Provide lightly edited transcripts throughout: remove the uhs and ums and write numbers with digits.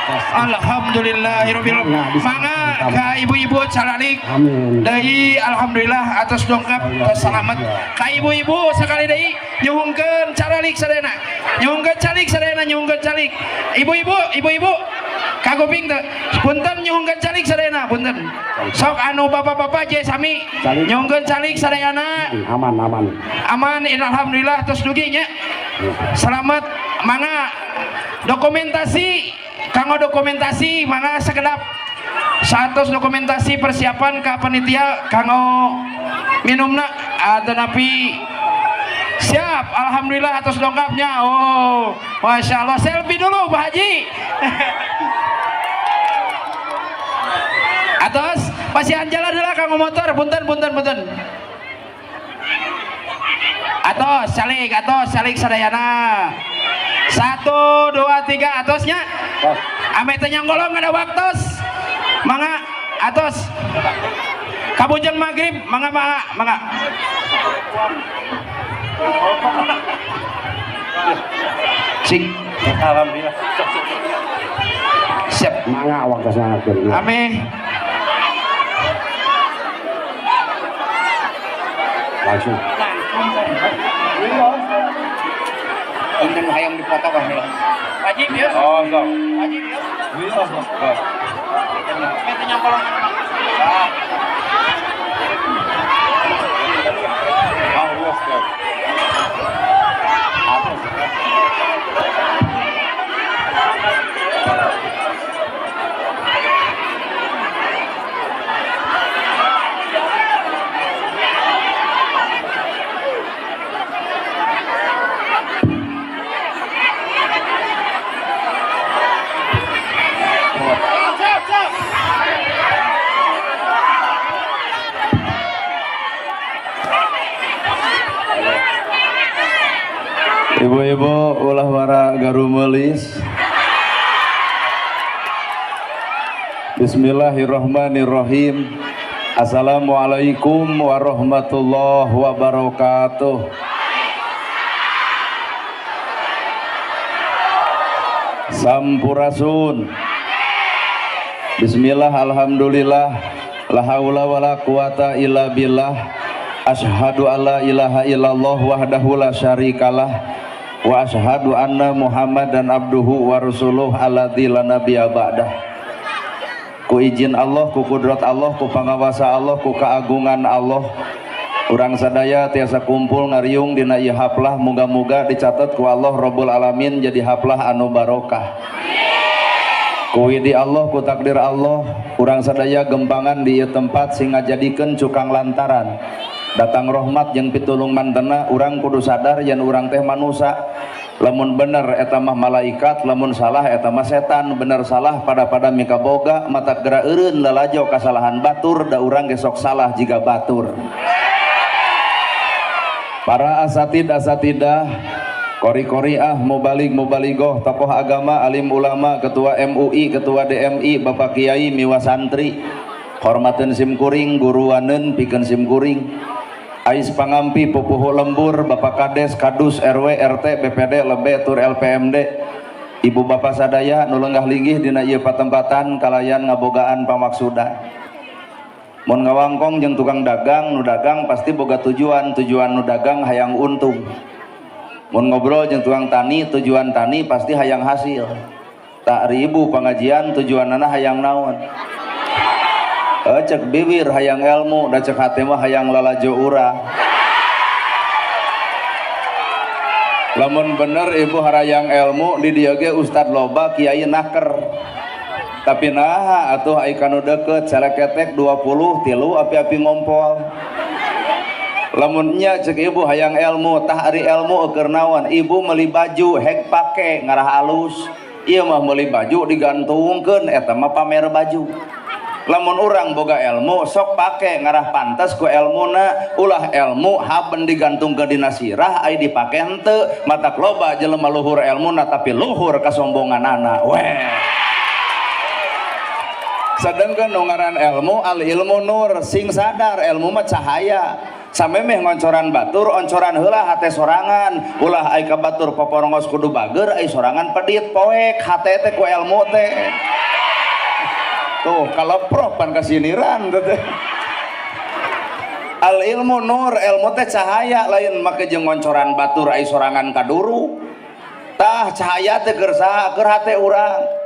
Alhamdulillahirabbil mangga ka ibu-ibu calalik deui alhamdulillah atas dongkap selamat ka ibu-ibu sakali deui nyuhungkeun calalik sadayana nyuhungkeun calik sadayana nyuhungkeun calik ibu-ibu kagoping teh punten nyuhungkeun calik sadayana punten sok anu bapak-bapak je sami nyuhungkeun calik sadayana aman alhamdulillah tos dugi nya selamat mangga dokumentasi kanggo dokumentasi mangga sekedap satos dokumentasi persiapan ka panitia kanggo minumna atanapi siap alhamdulillah atas dongkapnya. Oh masya Allah, selfie dulu Pak Haji. Atos pasihan jalan dulu kanggo motor punten atos salik sadayana 1, 2, 3 atosnya ame teh nyanggolong ada waktos mangga atos kabujeng maghrib mangga sing alhamdulillah siap mangga waktosna ame langsung ini hayang dipoto kan ya Haji biasa oh sok Haji biasa sok kita nyampelan Allah sekali Ibu-ibu ulah wara garumelis. Bismillahirrahmanirrahim. Assalamualaikum warahmatullahi wabarakatuh. Sampurasun. Bismillah, alhamdulillah, la haula wala quwata illa billah. Asyhadu alla ilaha illallah wahdahu la syarikalah wa asyhadu anna Muhammadan abduhu wa rasuluh alladzi la nabiyya ba'dah. Ku izin Allah, ku kudrat Allah, ku pangawasa Allah, ku keagungan Allah, urang sadaya tiasa kumpul ngariung dina ieu haplah, muga-muga dicatat ku Allah Rabbul Alamin jadi haplah anu barokah. Ku widi Allah, ku takdir Allah, urang sadaya gembangan di ieu tempat sing ngajadikeun cukang lantaran datang rahmat jeung pitulung mantena. Urang kudu sadar yen urang teh manusia, lamun bener eta mah malaikat, lamun salah eta mah setan. Bener salah pada mika boga mata gera eureun lalajo kasalahan batur, da urang gesok salah jiga batur. Para asatidah kori-koriah, mubaligoh, tokoh agama, alim ulama, ketua MUI, ketua DMI, bapak kiai, miwa santri, hormatin simkuring, guruanen pikeun simkuring, ais pangampi, pupuh lembur, bapak kades, kadus, RW, RT, BPD, lebe, tur LPMD, ibu bapak sadaya, nulenggah linggih dina ieu patempatan kalayan ngabogaan pamaksudan. Mun ngawangkong jeung tukang dagang, nu dagang pasti boga tujuan nu dagang hayang untung. Mun ngobrol jeung tukang tani, tujuan tani pasti hayang hasil. Tak ribu pengajian tujuanana hayang naon? Cek bibir hayang ilmu, da cek hate mah hayang lalajo urang. Lamun bener ibu harayang ilmu di dieu ge ustad loba, kiai naker. Tapi nah atuh ai kanu deukeut saleketek 20 tilu api-api ngompol. Lamun nya cek ibu hayang ilmu, tah ari ilmu keur naon? Ibu meuli baju hek pake ngarah alus. Ieu mah meuli baju digantungkeun eta mah pamer baju. Lamun urang boga ilmu sok pake ngarah pantes ku ilmuna, ulah ilmu haben digantungkeun dina sirah ai dipake henteu. Matak loba jelema luhur ilmuna tapi luhur kasombonganana. Weh. Sedangkan nu ngaran ilmu al ilmu nur, sing sadar ilmu mah cahaya. samemeh ngoncoran batur oncoran heula hate sorangan ulah ai ka batur poporongos kudu bager ai sorangan pedit poek hate teh ku ilmu teh tuh kalau prof pan kasiniran teh al ilmu nur ilmu teh cahaya lain make jeung ngoncoran batur ai sorangan kaduru tah cahaya teh keur saha keur hate urang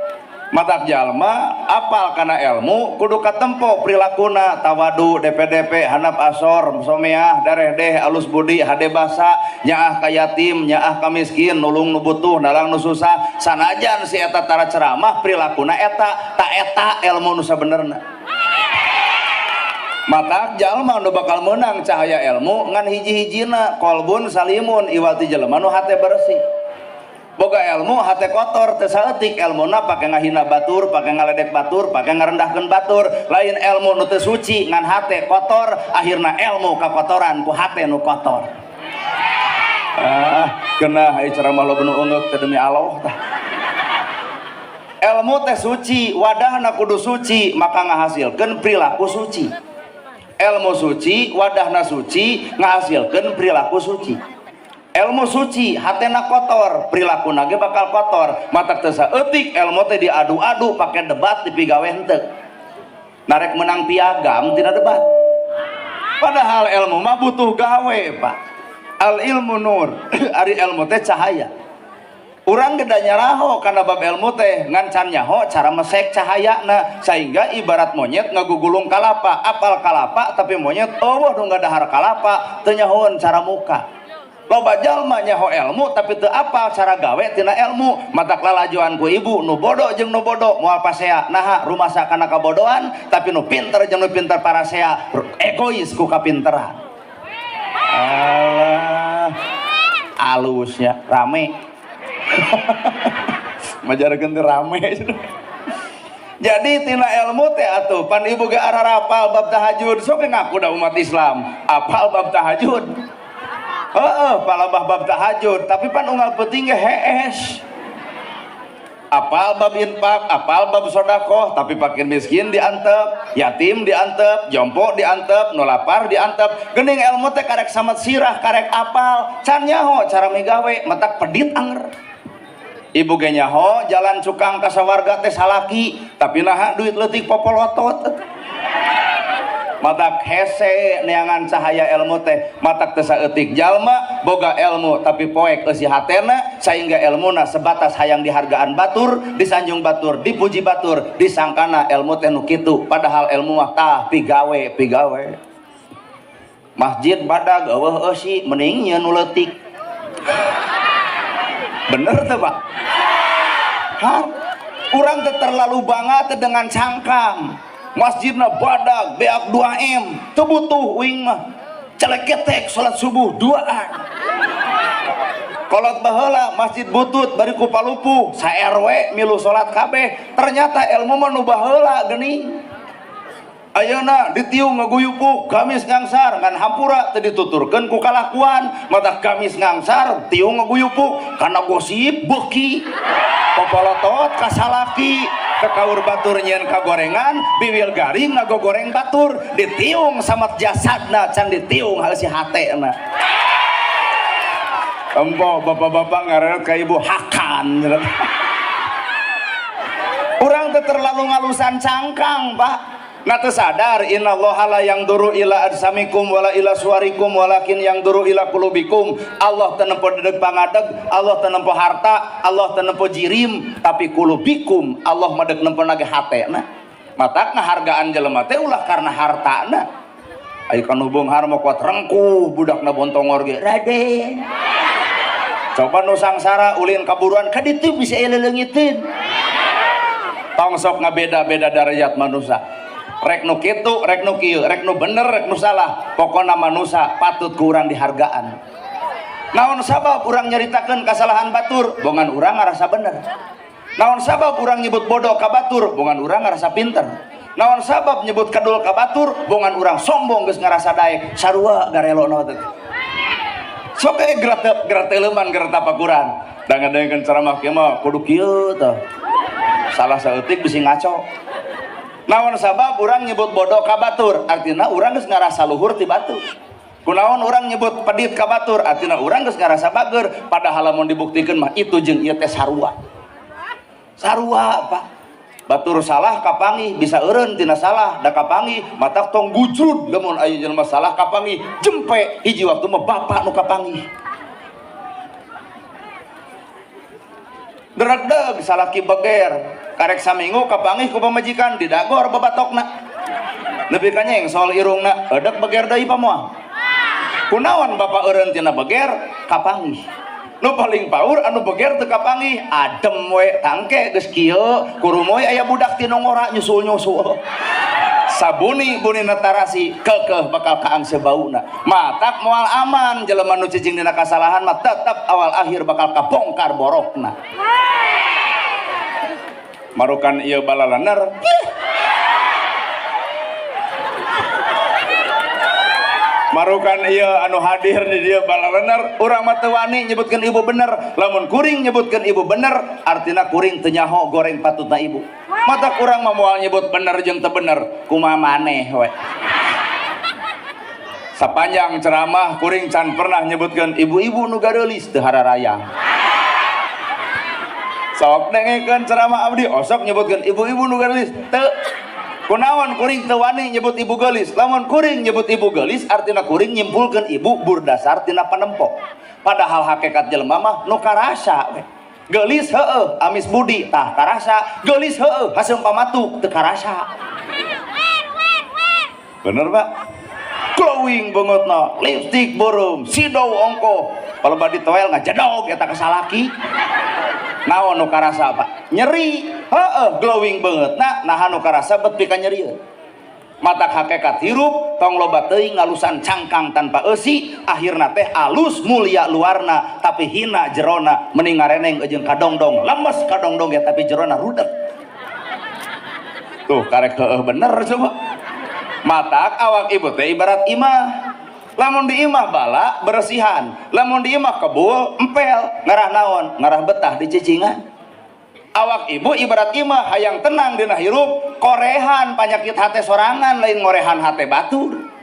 matak jalma apal kana ilmu kudu katempo prilakuna tawadu DP-DP hanap asor someah daredeh alus budi hade basa nyaah ka yatim nyaah ka miskin nulung nu butuh nalang nu susah sanajan si eta tara ceramah prilakuna eta ta eta ilmu nu sabenerna matak jalma nu bakal menang cahaya ilmu ngan hiji-hijina kolbun salimun iwati jelema nu hate bersih boga ilmu hate kotor teu saeutik ilmuna pake ngahina batur pake ngaledek batur pake ngarendahkeun batur lain ilmu nu teu suci ngan hate kotor akhirna ilmu kakotoran ku hate nu kotor kena ai ceramah lo bener ungeuk teh demi Allah tah ilmu teh suci wadahna kudu suci maka ngahasilkeun perilaku suci ilmu suci wadahna suci ngahasilkeun perilaku suci ilmu suci hatena kotor perilaku nage bakal kotor matak teu saeutik ilmu teh diadu-adu pake debat dipigawe henteu narek menang piagam tina debat padahal ilmu mah butuh gawe Pak al ilmu nur ari ilmu teh cahaya urang geda nyaraho kana bab ilmu teh ngan can nyaho cara mesek cahayana sehingga ibarat monyet ngagugulung kalapa apal kalapa tapi monyet eueuh nu ngadahar kalapa teu nyahoeun cara muka loba jalma nyaho ilmu tapi teu apal cara gawe tina ilmu matak lalajuan ku ibu nu bodoh jeung nu bodoh moal pasea naha rumasa kana kabodohan tapi nu pinter jeung nu pinter parasea egois ku kapinteran alah alusnya rame majarkeun teh rame jadi tina ilmu teh atuh pan ibu ge arah apal bab tahajud sok ngaku da umat Islam apal bab tahajud palabah bab tahajud tapi pan unggal penting ge hees apal bab infak apal bab sodakoh tapi pakin miskin diantep yatim diantep jompo diantep nu lapar diantep geuning ilmu teh karek samet sirah karek apal can nyaho cara migawe matak pedit anger ibu ge nyaho jalan cukang ka sawarga teh salaki tapi naha duit leutik popolotot matak hese neangan cahaya ilmu teh matak teu saeutik jalma boga ilmu tapi poek eusi hatena sehingga ilmuna sebatas hayang dihargaan batur disanjung batur dipuji batur disangkana ilmu teh nu kitu padahal ilmu mah tah pigawe masjid badag eueuh eusi mending nya nu leutik bener teh Pak urang teh terlalu banget dengan cangkang masjidna badag beak 2M teu butuh uing mah celek ketek salat subuh 2an kolot baheula masjid butut bari ku palupuh sa RW milu salat kabeh ternyata ilmu mah nu baheula geuning ayeuna ditiung ngaguyupuk gamis ngangsar ngan hampura teu dituturkeun ku kalakuan matak gamis ngangsar tiung ngaguyupuk kana gosip beuki popolotot kasalaki kekaur batur nyeun kagorengan biwil garing ngagogoreng batur ditiung samat jasadna can ditiung heusi hatena empo bapak-bapak ngareut ka ibu hakan urang teh terlalu ngalusan cangkang Pak na teu sadar innallaha la yangduru ila ajsamikum wala ila suwarikum walakin yangduru ila qulubikum Allah teu nempo dedeg pangadeg Allah teu nempo harta Allah teu nempo jirim tapi qulubikum Allah mah deuk nempo nage hatena matak ngahargaan jelema teh ulah karena hartana aya kan hubung harmo kuat rengkuh budakna bontongor ge Raden coba nu sangsara ulin kaburuan ka ditu bisa leulengiteun tong sok ngabeda-beda derajat manusia rek nu kitu, rek nu kieu, rek nu bener, rek nu salah pokona manusia patut ku urang dihargaan naon sabab urang nyaritakeun kasalahan batur bongan urang ngarasa bener naon sabab urang nyebut bodoh ka batur bongan urang ngarasa pinter naon sabab nyebut kadul ka batur bongan urang sombong geus ngarasa daek sarua garelona teh sok ge gerak teleuman gerak tapakuran da ngadengeun ceramah kieu mah kudu kieu teh salah saeutik bisi ngaco naon sabab urang nyebut bodoh ka batur artinya urang geus ngarasa luhur ti batur kunaon orang nyebut pedit ka batur artina orang geus ngarasa bager padahal lamun dibuktikeun mah itu jeung ieu teh sarua Pak batur salah kapangi bisa eureun tina salah da kapangi matak tong gujrud lamun aya jelema salah kapangi jempe hiji waktu mah bapak nu kapangi deregdeg salaki beger karek saminggu kapangi ku pamajikan didagor babatokna nepi ka nyeng soal irungna edek beger deui pamoal kunaon bapak eureun tina beger kapangi nu paling paur anu beger teu kapangi adem we tangke geus kieu kurumoy aya budak tinu ngora nyusul-nyusul sabuni bunina tarasi keukeuh bakal kaangse bauna matak moal aman jelema nu cicing dina kasalahan mah tetep awal akhir bakal kabongkar borokna marukan ieu balalaner marukan iya anu hadir di dia balalener urang mah teu wani nyebutkeun ibu bener lamun kuring nyebutkeun ibu bener artina kuring teu nyaho goreng patutna ibu mata urang mah moal nyebut bener jeung teu bener kumaha maneh we sapanjang ceramah kuring can pernah nyebutkeun ibu-ibu nu gadeulis teu hararayang sok dengekeun ceramah abdi osok nyebutkeun ibu-ibu nu gadeulis teu kunaon kuring teu wani nyebut ibu geulis lamun kuring nyebut ibu geulis artina kuring nyimpulkeun ibu berdasar tina panempo padahal hakikat jelema mah nu karasa geulis heueuh amis budi tah karasa geulis heueuh haseum pamatuk teu karasa bener Pak glowing bangetna lipstik beureum sidau ongko palebat ditoel ngajadog eta kasalaki naon nu karasa Pak nyeri heueuh glowing banget nah nu karasa bet pika nyeri matak hakikat hirup tong loba teuing ngalusan cangkang tanpa eusi akhirna teh alus mulia luarna tapi hina jerona mending ngareneng jeung kadongdong lemes kadongdong ya tapi jerona rudek tuh karek heueuh bener coba matak awak ibu teh ibarat imah lamun di imah bala beresihan lamun di imah kebul empel ngarah naon ngarah betah di cicingan awak ibu ibarat imah hayang tenang dina hirup korehan panyakit hate sorangan lain ngorehan hate batur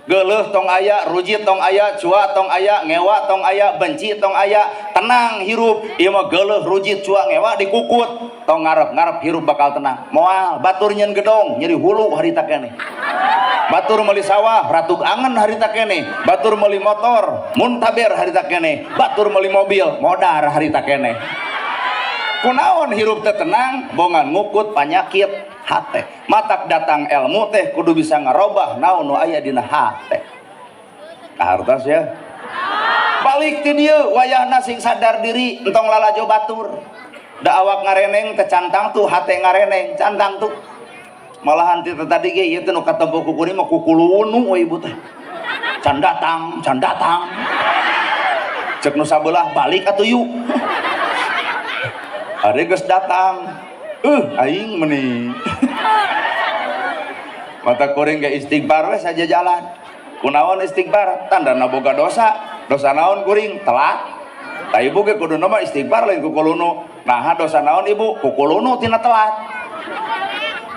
geuleuh tong aya rujit tong aya cua tong aya ngewa tong aya benci tong aya tenang hirup ieu mah geuleuh rujit cua ngewa dikukut tong ngarep hirup bakal tenang moal batur nyeun gedong nyeri hulu harita keneh batur meuli sawah ratug angen harita keneh batur meuli motor muntaber harita keneh batur meuli mobil modar harita keneh kunaon hirup teh tenang bongan ngukut panyakit hate matak datang ilmu teh kudu bisa ngarobah naon nu aya dina hate kahartos ya balik ti dieu wayahna sing sadar diri entong lalajo batur da awak ngareneng teh cantang tuh hate ngareneng cantang tuh malahan ti tadi ge ieu teh nu katempo ku kuring mah kukulunu we ibu teh can datang cek nu sabelah balik atuh yuk are geus datang aing meuni mata kuring ge istighfar we saja jalan kunaon istighfar tandana boga dosa naon kuring telat ta ibu ge kuduna mah istighfar lain kukulunu nah dosa naon ibu kukulunu tina telat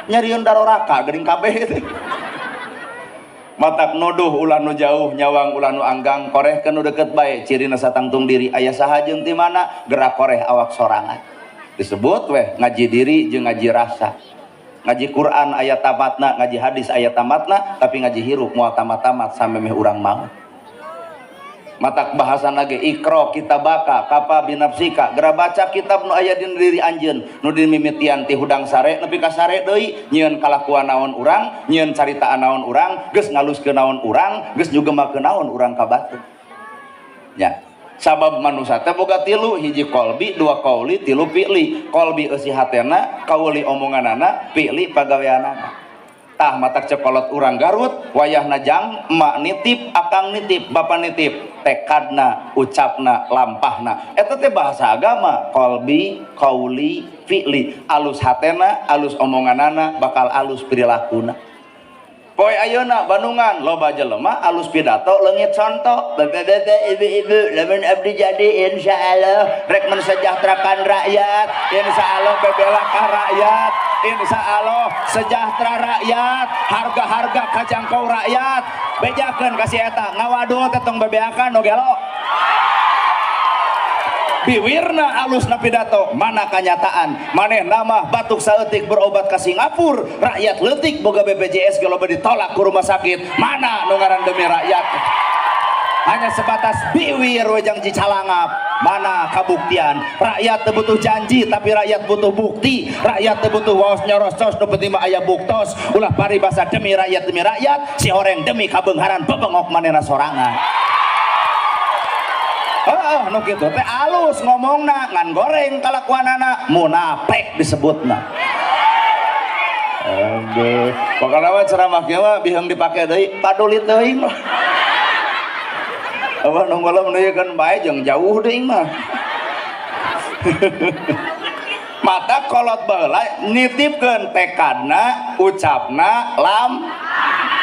nyarieun daroraka geuning kabeh teh matak nuduh ulah nu jauh nyawang ulah nu anggang korehkeun nu deukeut bae cirina satangtung diri aya saha jeung ti mana gerak koreh awak sorangan disebut weh ngaji diri jeung ngaji rasa ngaji Quran ayat tamatna ngaji hadis ayat tamatna tapi ngaji hirup moal tamat-tamat samemeh urang mau matak bahasan lagi ikro kitabaka kapa binafsika gera baca kitab nu aya dina diri anjeun nu dimimitian ti hudang sare nepi ka sare deui nyieun kalakuan naon urang nyieun caritaan naon urang geus ngaluskeun naon urang geus nyugemakeun naon urang ka batur nya sabab manusia teh boga tilu hiji kolbi dua kauli tilu fi'li kolbi eusi hatena kauli omonganana fi'li pagaweanana tah matak cekolot urang Garut wayahna jang emak nitip akang nitip bapak nitip tekadna ucapna lampahna eta teh bahasa agama kolbi kauli fi'li alus hatena alus omonganana bakal alus perilakunana poe ayeuna Bandungan loba jelema alus pidato leungit contoh bapak-bapak ibu-ibu lamun abdi jadi insyaallah rek mensejahterakan rakyat insyaallah bebela ka rakyat Insya Allah sejahtera rakyat, harga-harga kajangkau rakyat. Bejakeun kasih eta ngawadul tetong bebeakan no gelo. Biwirna alusna pidato mana kanyataan maneh nama batuk saeutik berobat ka Singapura rakyat leutik boga BPJS geus ditolak ke rumah sakit mana nu ngaran demi rakyat hanya sebatas biwir wejang cicalangap mana kabuktian rakyat teu butuh janji tapi rakyat butuh bukti rakyat teu butuh waos nyorostos nu penting mah aya buktos ulah paribasa demi rakyat si horeng demi kabeungharan bebengok manehna sorangan. Nu kitu teh alus ngomongna ngan goreng kalakuanana munafik disebutna. Aduh, pokokna mah ceramah kieu mah biheung dipake deui padulit teuing mah. Apa nu ngolong deui kan bae jeung jauh deui mah. Mata kolot baheula nitipkeun tekadna, ucapna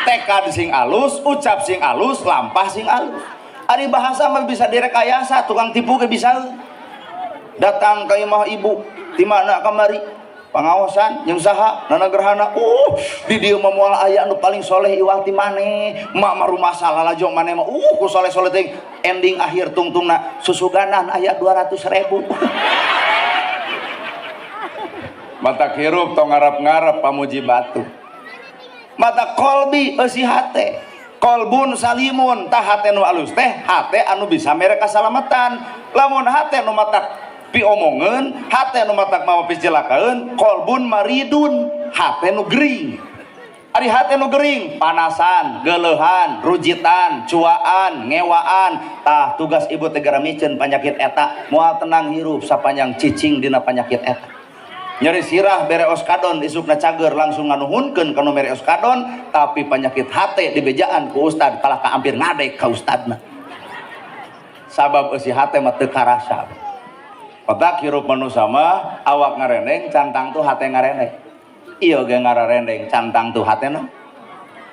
tekad sing alus, ucap sing alus, lampah sing alus. Ari bahasa mah bisa direkayasa, tukang tipu ke bisa datang ke imah ibu di mana kamari pengawasan yang saha nana gerhana di dieu mah moal aya anu paling soleh iwal ti maneh mak mah rumah salah lajong maneh mah ku soleh-soleh teh ending akhir tungtungna susuganan aya 200.000 mata hirup tong ngarep-ngarep pamuji batu mata kolbi eusi hate kolbun salimun tah hate nu alus teh hate anu bisa mere kasalamatan lamun hate nu matak piomongeun hate nu matak mawa picilakaeun kolbun maridun hate nu gering ari hate nu gering panasan geleuhan rujitan cuaan ngewaan tah tugas ibu teh gara miceun panyakit eta moal tenang hirup sapanjang cicing dina panyakit eta nyeri sirah bere oskadon isukna cager langsung nganuhunkeun kana mere oskadon tapi penyakit hate dibejaan ku ustad kalah ka hampir ngadek ka ustadna sabab eusi hate mah teu karasa patak hirup manusia mah awak ngareneng cantang tuh hate ngareneng ieu ge ngararendeng cantang tuh hatena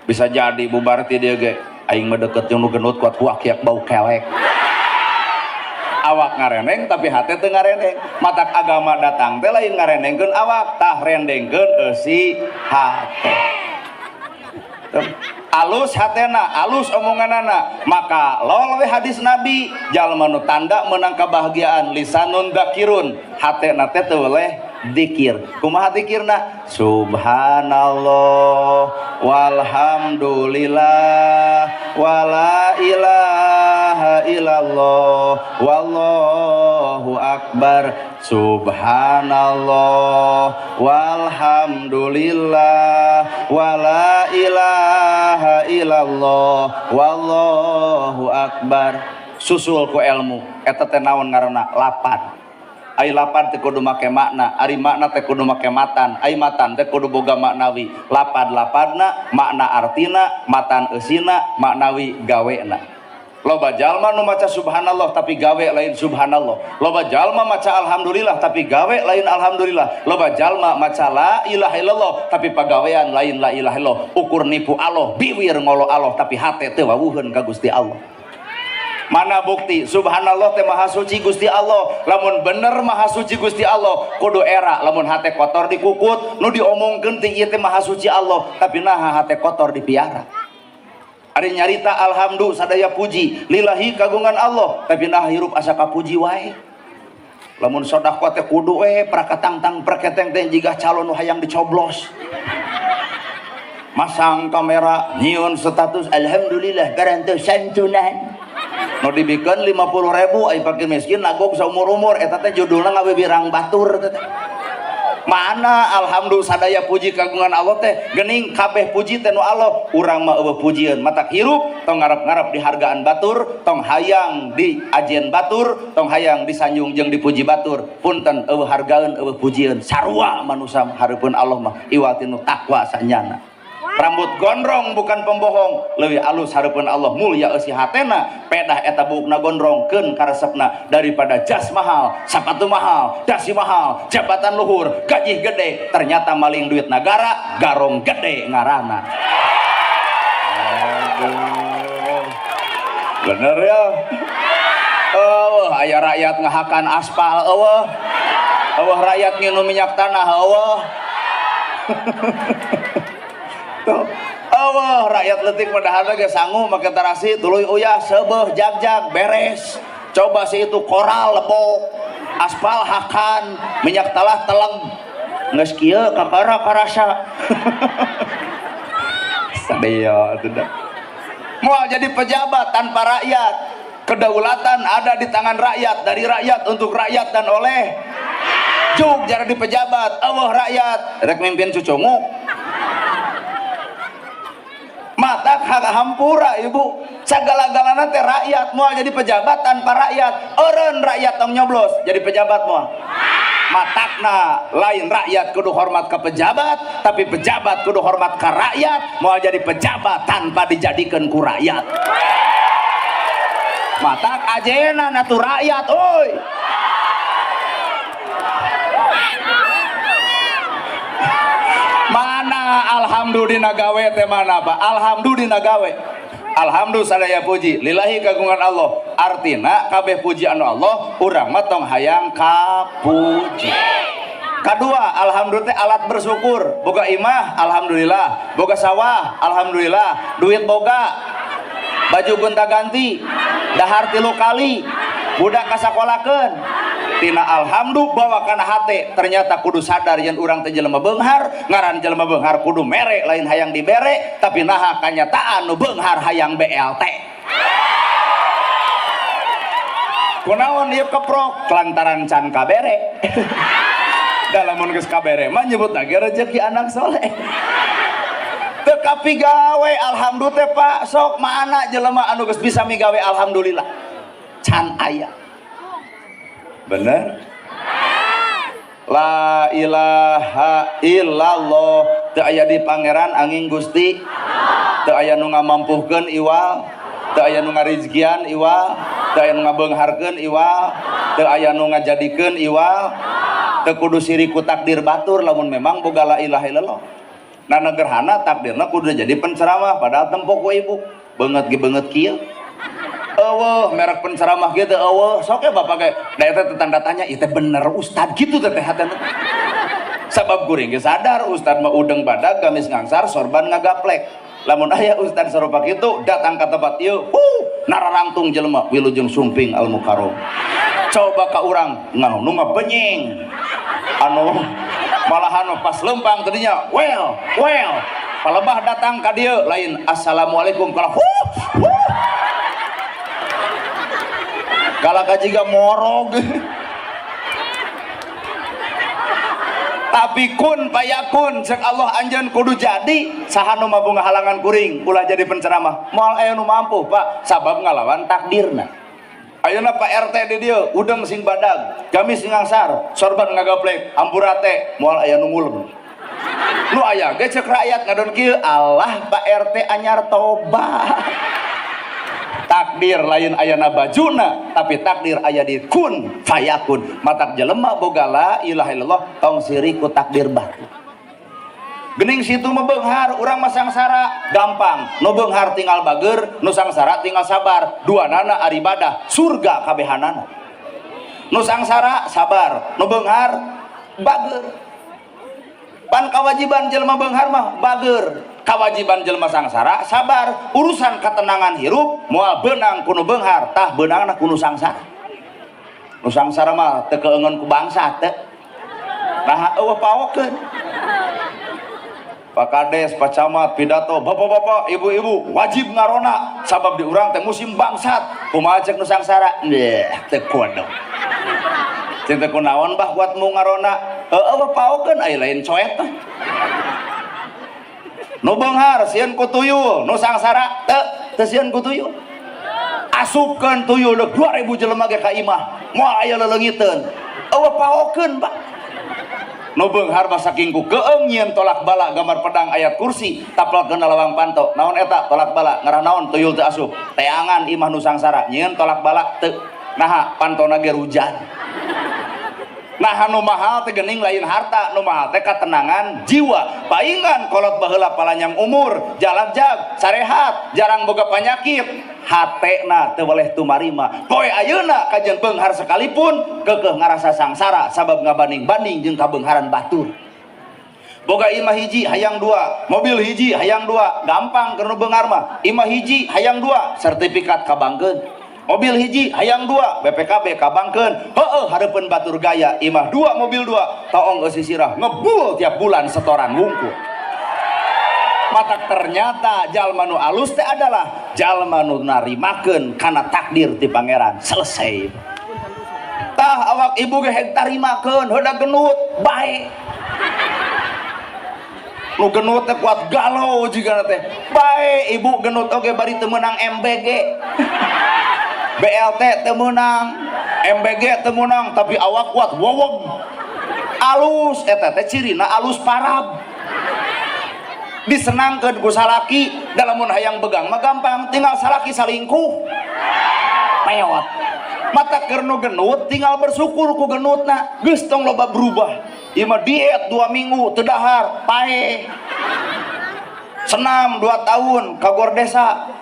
bisa jadi bubar ti dieu ge aing mah deukeut jeung nu genut kuat kuakiak bau kelek awak ngareneng tapi hate teu ngareneng matak agama datang teh lain ngarenengkeun awak tah rendengkeun eusi hate alus hatena alus omonganana maka lol we hadis nabi jalma nu tanda meunang kebahagiaan lisanun dzakirun hatena teh teu weleh dzikir kumaha dzikirna subhanallah walhamdulillah wala ilaha illallah wallahu akbar subhanallah walhamdulillah wala ilaha illallah wallahu akbar susul ku ilmu eta teh naon ngaranna lapan ai lapan teh kudu make makna ari makna teh kudu make matan ai matan teh kudu boga maknawi lapad-lapadna makna artina matan eusina maknawi gawena loba jalma nu maca subhanallah tapi gawe lain subhanallah loba jalma maca alhamdulillah tapi gawe lain alhamdulillah loba jalma maca la ilaha illallah tapi pagawean lain la ilaha illallah ukur nipu Allah biwir ngolo Allah tapi hate teu wawuheun ka Gusti Allah mana bukti subhanallah teh maha suci Gusti Allah lamun bener maha suci Gusti Allah kudu era lamun hate kotor dikukut nu diomongkeun teh ieu teh maha suci Allah tapi naha hate kotor dipiara ari nyarita alhamdulillah sadaya puji lillahi kagungan Allah tapi nah hirup asa kapuji wae lamun sedekah teh kudu we prakatangtang perketeng teh jiga calon nu hayang dicoblos masang kamera nyieun status alhamdulillah garanteu santunan nu dibikeun 50.000 ai fakir miskin nagog saumur-umur eta teh judulna ngabibirang batur teh mana alhamdulillah sadaya puji kagungan Allah teh geuning kabeh puji teh nu Allah urang mah eueuh pujieun matak hirup tong ngarep-ngarep dihargaan batur tong hayang di ajieun batur tong hayang disanjung jeung dipuji batur punten eueuh hargaeun eueuh pujieun sarua manusia hareupeun Allah mah iwati nu takwa sanyana rambut gondrong bukan pembohong leuwih alus hareupeun Allah mulia eusi hatena pedah eta buukna gondrongkeun karesepna daripada jas mahal sapatu mahal dasi mahal jabatan luhur gaji gede ternyata maling duit negara garong gede ngaranna bener ya aya rakyat ngahakan aspal rakyat nginum minyak tanah Tuh, Allah rakyat letik padahal ge sangu make tarasi tuluy uyah seubeuh jag-jag beres. Coba sih itu koral lebok, aspal hakan, minyak talah teleng. Geus kieu kakara karasa. Sadaya atuh. Moal jadi pejabat tanpa rakyat. Kedaulatan ada di tangan rakyat, dari rakyat untuk rakyat dan oleh juk jadi pejabat Allah rakyat rek mimpin cucungu mata hak hampura ibu segala-galana teh rakyat moal jadi pejabat tanpa rakyat eureun rakyat tong nyoblos jadi pejabat moal matakna lain rakyat kudu hormat ke pejabat tapi pejabat kudu hormat ke rakyat moal jadi pejabat tanpa dijadikan ku rakyat matak ajena natu rakyat oi mana alhamdulillah gawe teh mana Pak alhamdulillah gawe alhamdulillah sadaya puji lillahi kagungan Allah artina kabeh puji anu Allah urang mah tong hayang kapuji kedua alhamdulillah alat bersyukur boga imah alhamdulillah boga sawah alhamdulillah duit boga baju gonta-ganti dahar 3 kali budak kasakolakeun tina alhamdulillah bawa kana hate ternyata kudu sadar yen urang teh jelema beunghar ngaran jelema beunghar kudu mere lain hayang dibere tapi naha kanyataan nu beunghar hayang BLT kunaon ieu keprok lantaran can kabere dalamun geus kabere mah nyebut lagi rezeki anak soleh teu kapigawe alhamdulillah Pak sok mana jelema anu geus bisa migawe alhamdulillah can aya bener la ilaha illallah teu aya di pangeran angin Gusti teu aya nu ngamampuhkeun iwal teu aya nu ngarizkian iwal teu aya nu ngabeungharkeun iwal teu aya nu ngajadikeun iwal teu kudu siri ku takdir batur lamun memang boga la ilaha illallah nah gerhana takdirna kudu jadi penceramah padahal tempo ku ibu beungeut ge beungeut kieu eueuh merek penceramah gitu eueuh sok ya bapak kayak da eta tanda tanya ieu teh bener ustad gitu teh hatana sabab kuring ge sadar ustad mah udeng badag gamis ngangsar sorban ngagaplek lamun aya ustad sarupa kitu datang ka tempat ieu nararangtung jelema wilujeng sumping al mukarram coba ka urang nganu mah benying anu malahan pas lempang tadinya well palebah datang ka dieu lain assalamualaikum kalau kalau kajiga morog tapi kun payakun cek Allah anjeun kudu jadi saha nu mabunga halangan kuring ulah jadi penceramah moal aya nu mampu Pak sabab ngalawan takdirna ayeuna Pak RT di dieu udeng sing badag gamis sing ngangsar sorban ngagaplek ampurate moal aya nu ngulem nu aya ge cek rakyat ngadon kieu Allah Pak RT anyar tobat takdir lain ayana bajuna tapi takdir aya di kun fayakun matak jelema boga la ilaha illallah tong siri ku takdir batu geuning situ mah beunghar urang mah sangsara gampang nu beunghar tinggal bageur nu sangsara tinggal sabar duanana ari ibadah surga kabehanana nu sangsara sabar nu beunghar bageur pan kewajiban jelema beunghar mah bageur kewajiban jelema sangsara sabar urusan ketenangan hirup moal beunang kuno beunghar tah beunangna kuno sangsara nu sangsara mah teu keungeun ku bangsa teh nah eueuh paokeun Pak Kades, Pak Camat, pidato bapak-bapak, ibu-ibu wajib ngarona sabab di urang teh musim bangsat kumaha cek nu sangsara teu kudu cek teh kunaon bah buat mu ngarona eueuh paokeun aya lain coet teh nu beunghar sieun ku tuyul nu sangsara teu sieun ku tuyul asupkeun tuyul deuk 2000 jelema ge ka imah moal aya leulengiteun eueuh paokeun Pak nu beunghar mah saking ku keung nyieun tolak bala gambar pedang ayat kursi taplkeun lawang panto naon eta tolak bala ngaran naon tuyul teu asup teangan imah nu sangsara nyieun tolak bala teu naha pantona ge rujan nah nu mahal teh geuning lain harta nu mahal teh katenangan jiwa paingan kolot baheula palanyang umur jalajag sarehat jarang boga panyakit hatena teu boleh tumarima poe ayeuna kajeun beunghar sekalipun keukeuh ngarasa sangsara sabab ngabanding-banding jeung kabeungharan batur boga imah hiji hayang dua, mobil hiji hayang dua, gampang karena beungar mah. Imah hiji hayang dua, sertifikat kabangkeun. Mobil hiji hayang dua, BPKB kabangkeun. Heueuh hareupeun batur gaya, imah dua mobil dua, taong geus sisirah ngebul tiap bulan setoran wungkul. Mata ternyata jalma nu alus teh adalah jalma nu narimakeun kana takdir ti pangeran. Selesai. Tah awak ibu ge hek tarimakeun, heuda genut bae. Nu genut teh kuat galau jiga teh. Bae ibu genut oge bari teu meunang MBG. BLT teu meunang, MBG teu meunang, tapi awak kuat wowog. Alus eta teh cirina alus parab. Disenangkeun ku salaki, da lamun hayang begang mah gampang, tinggal salaki salingkuh. Peot. Mata keur nu genut tinggal bersyukur ku genutna, geus tong loba berubah. Ieu mah diet 2 minggu teu dahar, pae. Senam 2 tahun ka gor desa.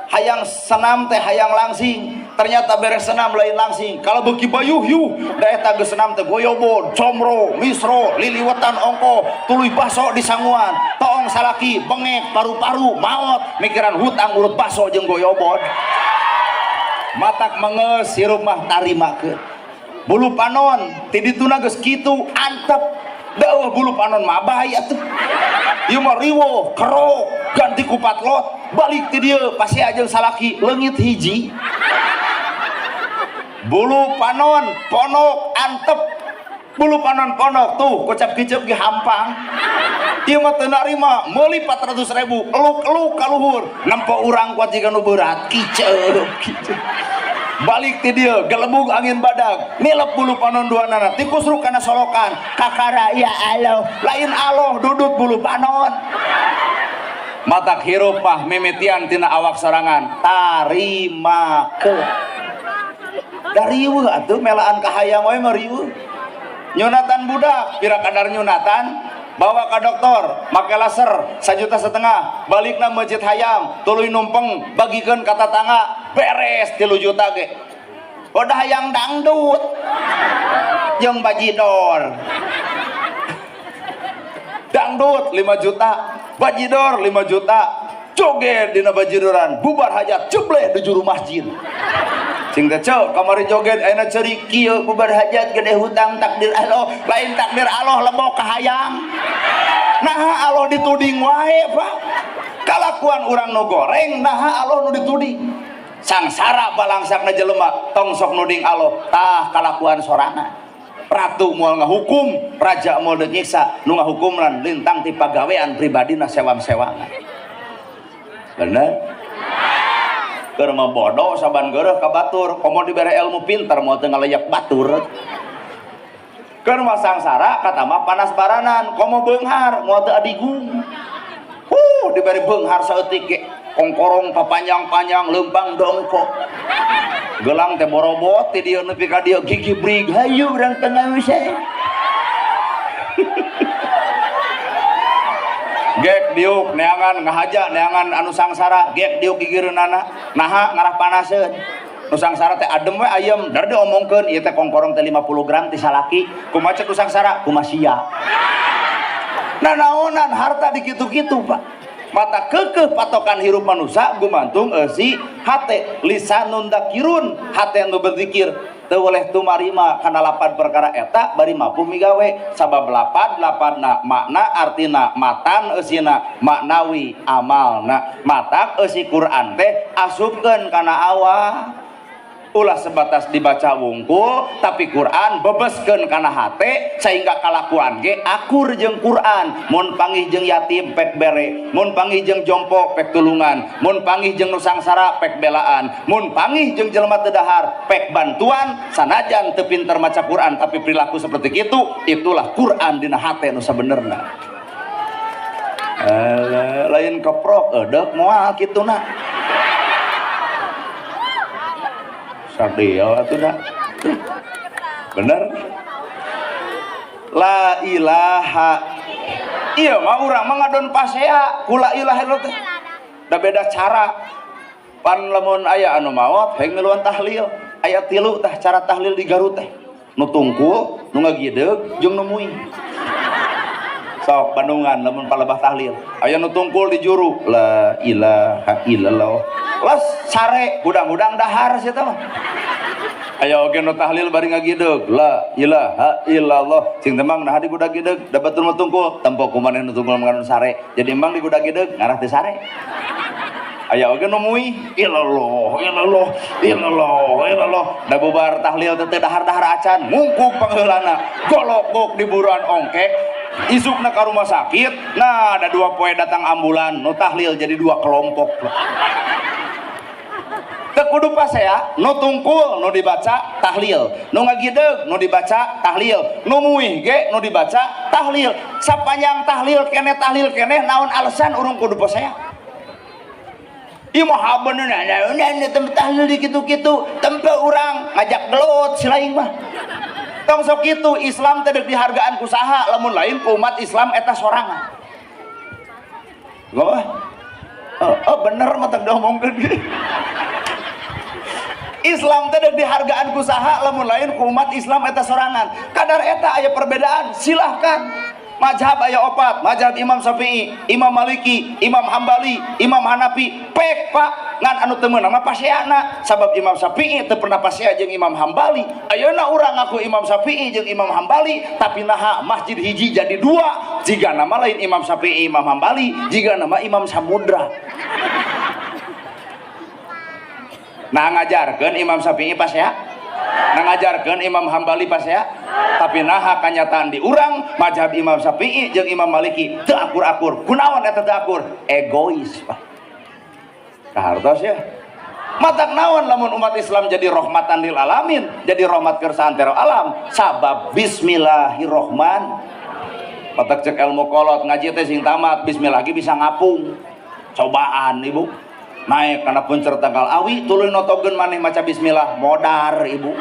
Hayang senam teh hayang langsing, ternyata beres senam lain langsing. Kalau beuki bayuh yuh da eta geus senam teh goyobon, comro, misro, liliwetan ongko, tuluy baso di sanguan. Toong salaki bengek paru-paru maot mikiran hutang urut baso jeung goyobon. Matak mengeus hirup mah tarimakeun. Bulu panon ti dituna geus kitu antep. Deuh bulu panon mah bae atuh. Ieu mah riwo, kerok, ganti ku patlot, balik ti dieu pasti ajeung salaki leungit hiji. Bulu panon ponok antep. Bulu panon ponok tuh kocap kicep ge hampang. Ieu mah teu narima, meuli 400.000, eluk-eluk ka luhur, nempo urang kuat jiga nu berat, kicep. Balik ti dieu gelembung angin badag, nilep bulu panon duanana, tikusruk kana solokan, kakara ya aloh, lain aloh duduk bulu panon. Matak hirup mah mimitian tina awak sorangan, tarimakeun. Da riweuh atuh melaan ka hayang we mah riweuh. Nyunatan budak, pira kadar nyunatan, bawa ke dokter, make laser 1,5 juta, balik na masjid hayam, tuluy numpeng, bagikan kata tangga, beres 3 juta ge. Udah hayang dangdut, jeung bajidor. Dangdut 5 juta, bajidor 5 juta, joget dina bajidoran, bubar hajat, cebleh di juru masjid. Sing teh ceu kamari joget ayeuna ceurik kieu bubar hajat gede hutang takdir Allah, lain takdir Allah lebok ka hayam. Naha Allah dituding wae, Pak. Kalakuan urang nu goreng naha Allah nu dituding. Sangsara balangsakna jelema tong sok nuding Allah, tah kalakuan sorangan. Ratu moal ngahukum, raja moal deuk nyiksa, nu ngahukumlan lintang ti pagawean pribadina sewang-sewangan. Bener? Keur mah bodoh saban geureuh ka batur, komo dibere ilmu pinter moal teu ngalayak batur. Keur mah sangsara kata mah panas baranan, komo beunghar moal teu adigung. Dibere beunghar saeutik ge, kongkorong papanjang-panjang leumpang dongkok. Gelang teh borobot ti dieu nepi ka dieu gigi brig hayu urang tengah wisai. Gek diuk neangan ngahaja neangan anu sangsara, gek diuk gigireunana naha ngarah panaseun. Nu sangsara teh adem we ayem, dar diomongkeun ieu teh kongkorong teh 50 gram ti salaki, kumaha ceuk nu sangsara kumaha sia. Nanaonan harta dikitu-kitu, Pak. Mata kekeh patokan hirup manusia gumantung eusi hate lisanun dakirun, hate anu berzikir teu boleh tumarima kana 8 perkara eta bari mampu migawe. Sabab 8 makna artina matan eusina maknawi amalna. Matak eusi Quran teh asupkeun kana awak, ulah sebatas dibaca wungkul, tapi Quran bebeskeun kana hate sehingga kalakuan ge akur jeung Quran. Mun panggih jeung yatim pek bere, mun panggih jeung jompo pek tulungan, mun panggih jeung nu sangsara pek belaan, mun panggih jeung jelema teu dahar pek bantuan. Sanajan teu pinter maca Quran tapi perilaku seperti itu, itulah Quran dina hate nu sabenerna. Lain keprok eudeuh moal kituna. Sadio atuh dah. Bener? La ilaha. Iya mah urang mah ngadon pasea ku la ilaha illallah teh. Da beda cara. Pan lamun aya anu maot hayang miluan tahlil, aya 3 tah cara tahlil di Garut teh. Nu tungkul, nu ngagideug jeung nu muing. sok Bandungan lamun palebah tahlil aya nu tungkul di juru la ilaha illallah las sare hudang-hudang dahar sia teh mah aya oge nu tahlil bari ngagideug la ilaha illallah sing temang nah di gudag gideug da batur mah tungkul tempo kumaneh nu tungkul nganu sare jadi embang di gudag gideug ngarah teh sare aya oge nu muih illallah illallah illallah illallah da bubar tahlil teh dahar-dahar acan ngungkuk pangeulana golok di buruan ongkek isukna ka rumah sakit nah ada 2 poe datang ambulan nu tahlil jadi 2 kelompok teu kudu pasea nu tungkul nu dibaca tahlil nu ngagideug nu dibaca tahlil nu muih ge nu dibaca tahlil sapanjang tahlil keneh naon alasan urang kudu pasea ieu mah habeunna tempat tahlil di kitu-kitu tempe urang ngajak gelut si lain mah tong sok kitu Islam teh dihargaan ku saha lamun lain ku umat Islam eta sorangan bener mah teh diomongkeun Islam teh dihargaan ku saha lamun lain ku umat Islam eta sorangan kadar eta aya perbedaan silahkan mazhab aya 4 mazhab Imam Syafi'i Imam Maliki Imam Hambali Imam Hanafi pek Pak ngan anu teu meunang mah paseana sabab Imam Syafi'i teu pernah pasea jeung Imam Hambali ayeuna urang ngaku Imam Syafi'i jeung Imam Hambali tapi naha masjid hiji jadi 2 jiga nama lain Imam Syafi'i Imam Hambali jiga nama Imam Samudra nah ngajarkeun Imam Syafi'i pasea nah ngajarkeun Imam Hambali pasea tapi naha kanyataan di urang mazhab Imam Syafi'i jeung Imam Maliki teu akur-akur kunaon eta teu akur egois Pak kahartos ya matak naon lamun umat Islam jadi rahmatan lil alamin jadi rahmat keur saantero alam sabab bismillahirrahman matak cek ilmu kolot ngaji teh sing tamat bismillah ge bisa ngapung cobaan ibu naik karena puncer tanggal awi tuluy notogeun maneh maca bismillah modar ibu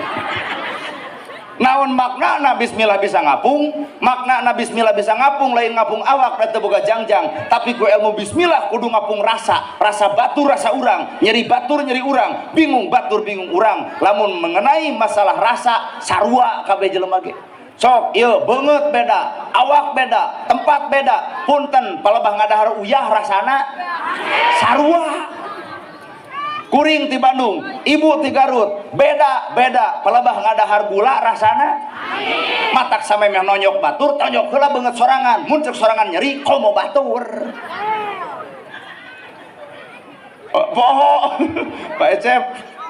naon makna bismillah bisa ngapung makna bismillah bisa ngapung lain ngapung awak dan teu boga jangjang tapi ku ilmu bismillah kudu ngapung rasa batur rasa urang nyeri batur nyeri urang bingung batur bingung urang lamun mengenai masalah rasa sarua kabeh jelema ge sok ieu beungeut beda awak beda tempat beda punten palebah ngadahar uyah rasana sarua kuring ti Bandung, ibu ti Garut, beda palebah ngadahar gula rasana matak samemeh nonyok batur tonyok heula beungeut sorangan mun ceuk sorangan nyeri komo batur poho Pak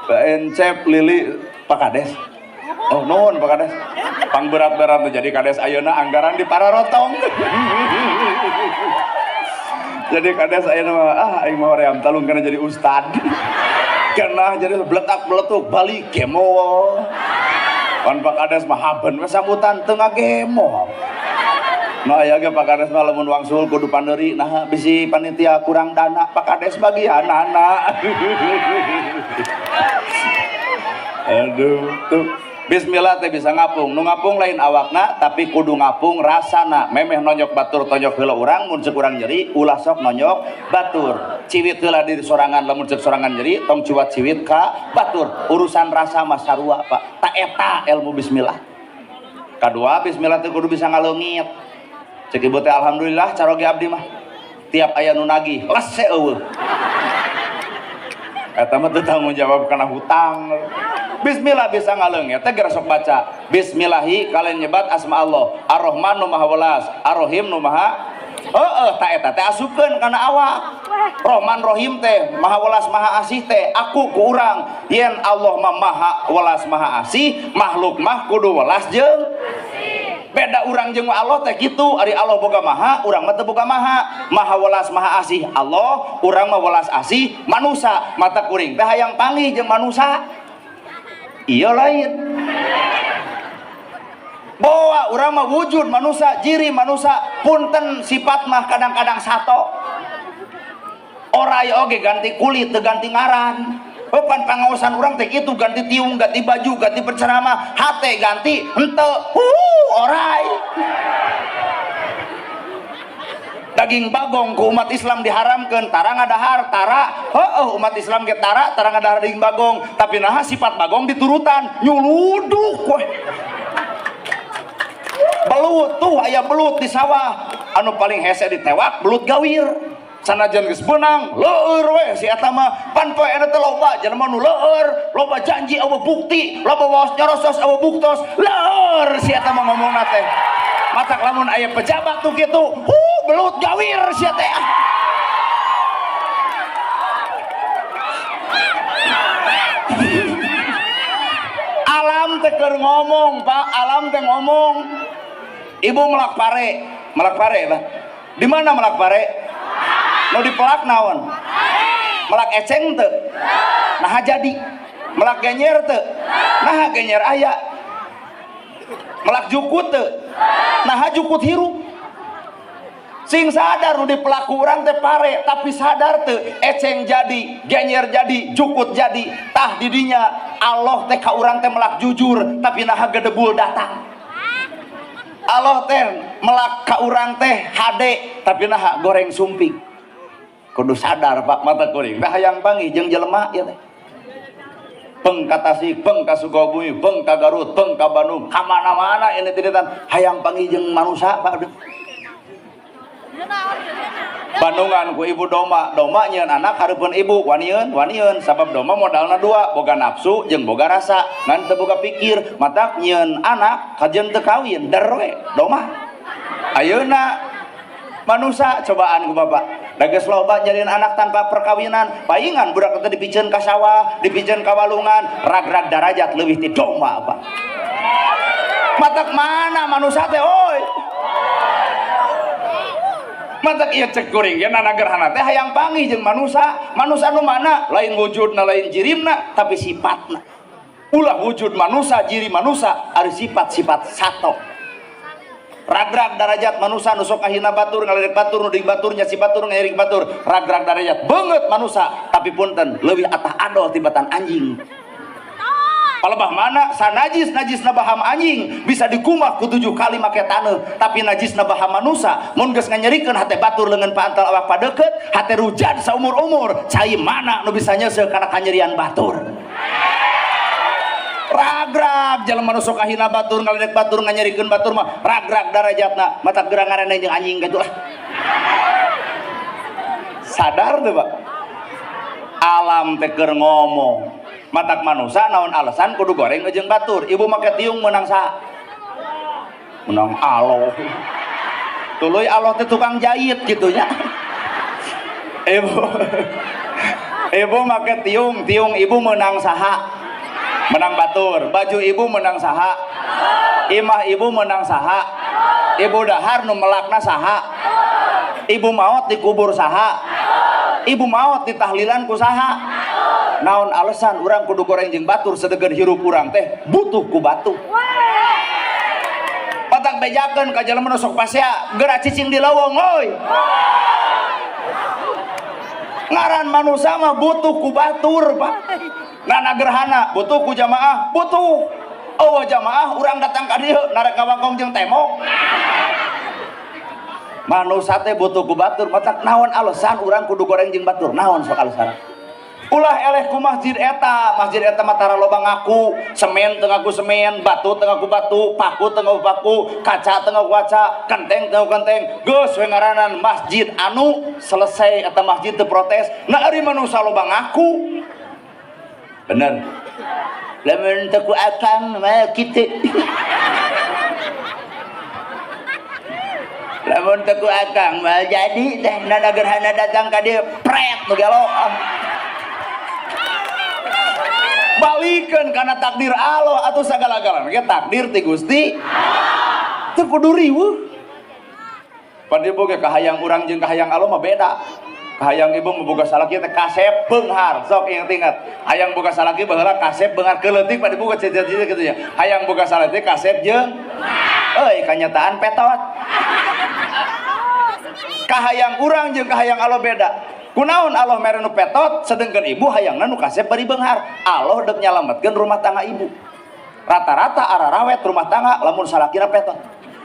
Encep Lili Pak Kades oh nuhun Pak Kades pang berat-berat jadi Kades ayeuna anggaran di Pararotong jadi Kades ayeuna aing mah hoream talung kana jadi ustad kena jadi beletak-beletuk balik kemo pan Pak Kades mah haben we sambutan teu ngagemo nah aya ge Pak Kades mah lamun wangsul kudu pandeuri nah bisi panitia kurang dana Pak Kades bagian anak aduh tuh bismillah teh bisa ngapung nu ngapung lain awakna tapi kudu ngapung rasana memeh nonyok batur tonyok heula urang mun ceuk urang nyeri ulah sok nonyok batur ciwit heula di sorangan lamun ceuk sorangan nyeri tong ciwat ciwit ka batur urusan rasa mah sarua Pak ta eta ilmu bismillah kadua bismillah teh kudu bisa ngaleungit ceuk ibu teh alhamdulillah caroge abdi mah tiap aya nu nagih lese eueuh eta mah teu tanggung jawab kana hutang bismillah bisa ngaleungit teh geura sok baca bismillahi kalian nyebat asma Allah ar-Rahman nu maha welas ar-Rahim nu maha ta eta teh asupkeun kana awak Rahman Rahim teh maha welas maha asih teh aku ku urang yen Allah mah maha welas maha asih makhluk mah kudu welas jeung beda urang jeung Allah teh kitu ari Allah boga maha urang mah teu boga maha maha welas maha asih Allah urang mah welas asih manusa mata kuring teh hayang panggih jeung manusa iya lain bahwa urang mah wujud manusia jiri manusia punten sifat mah kadang-kadang sato oray oge ganti kulit teu ganti ngaran pan pangaosan urang teh kitu ganti tiung ganti baju ganti berceramah hate ganti henteu oray daging bagong ku umat Islam diharamkeun tara ngadahar tara umat Islam ge tara ngadahar daging bagong tapi naha sifat bagong diturutan nyuluduk we belut tuh aya belut di sawah anu paling hese ditewak belut gawir sanajan geus beunang leueur we si eta mah pan poe eta teh loba jelema nu leueur loba janji eueuh bukti loba waos nyorosos eueuh buktos leueur si eta mah ngomongna teh matak lamun aya pejabat tuh kitu belut gawir si eta alam teh keur ngomong Pak alam teh ngomong ibu melak pare Pak di mana melak pare mau dipelak naon melak eceng teu nah jadi melak genyer teu nah genyer aya melak jukut teu nah jukut hirup sing sadar nu dipelak urang teh pare tapi sadar teu eceng jadi genyer jadi jukut jadi tah didinya Allah teh ka urang teh melak jujur tapi nah gedebul datang Allah teh melak ka urang teh hade tapi nah goreng sumping kudu sadar Pak mata kuring dah hayang pangi jeung jelema ieu teh peng ka Tasik peng ka Sukabumi peng ka Garut peng ka Bandung ka mana-mana ini tiditan hayang pangi jeung manusia Pak Bandungan ku ibu doma nyieun anak hareupeun ibu wanieun sabab doma modalna dua boga nafsu jeung boga rasa ngan teu boga pikir matak nyieun anak kajeun teu kawin der we doma ayeuna manusia cobaan ku bapak da geus loba nyariin anak tanpa perkawinan paingan budak teh dipikeun ka sawah dipikeun ka walungan rag-rag darajat leuwih ti doma Pak matak mana manusia teh oi matak ieu cek kuring ge nanagerhana teh hayang panggih jeung manusia nu mana lain wujudna lain jirimna tapi sifatna ulah wujud manusia jiri manusia ari sifat-sifat sato rag-rag darajat manusia nu sok kahina batur ngaledek batur nu deui baturnya si batur ngairik batur rag-rag darajat beungeut manusia tapi punten leuwih atah adol tibatan anjing palebah mana sanajis-najisna baham anjing bisa dikumah ku 7 kali make taneuh tapi najisna baham manusia mun geus nganyerikeun hate batur leungeun paantal awak padeukeut hate rujad saumur-umur cai mana nu bisa nyeuseuk kana kanyerian batur rag-rag jelema nu sok kahina batur ngaledek batur nganyerikeun batur mah rag-rag darajatna mata gerang ngaranna jeung anjing kitu lah sadar teu Pak alam teh keur ngomong matak manusia naon alasan kudu goreng jeung batur ibu make tiung menang saha menang Allah tuluy Allah teh tukang jahit gitunya ibu make tiung ibu menang saha menang batur baju ibu menang saha imah ibu menang saha ibu dahar nu melakna saha ibu maot dikubur saha ibu maot ditahlilan ku saha naon alasan urang kudu goreng jeung batur sedegen hirup urang teh butuh ku batu patak bejakeun ka jelema nu sok pasea geura cicing di lowong euy ngaran manusia mah butuh ku batur Pak nana gerhana butuh ku jamaah butuh eueuh jamaah urang datang ka dieu narek ngawangkong jeung temok manusia teh butuh ku batur matak naon alasan urang kudu goreng jeung batur naon sok alasan ulah eleh ku masjid eta mah tara loba ngaku semen teu ngaku semen batu teu ngaku batu paku teu ngaku paku kaca teu ngaku kaca kenteng teu ngaku kenteng geus we ngaranan masjid anu selesai eta masjid teu protes na ari manusia loba ngaku bener lamun teu ku akang mah kitu lamun teu ku akang mah jadi teh nana gerhana datang ka dieu pret nu gelo balikeun kana takdir Allah atau sagala-galana ge takdir ti Gusti teu kudu riweuh padi boga kahayang urang jeung kahayang Allah mah beda kahayang ibu mah boga salaki teh kasep beunghar sok ingat hayang boga salaki baheula kasep beunghar keleutik padi boga cita-cita kitu nya hayang boga salaki kasep jeung euy kanyataan petot kahayang urang jeung kahayang Allah beda kunaon Allah mere nu petot sedengkeun ibu hayangna nu kasep bari beunghar Allah deuk nyalametkeun rumah tangga ibu rata-rata ararawet rumah tangga lamun salakina petot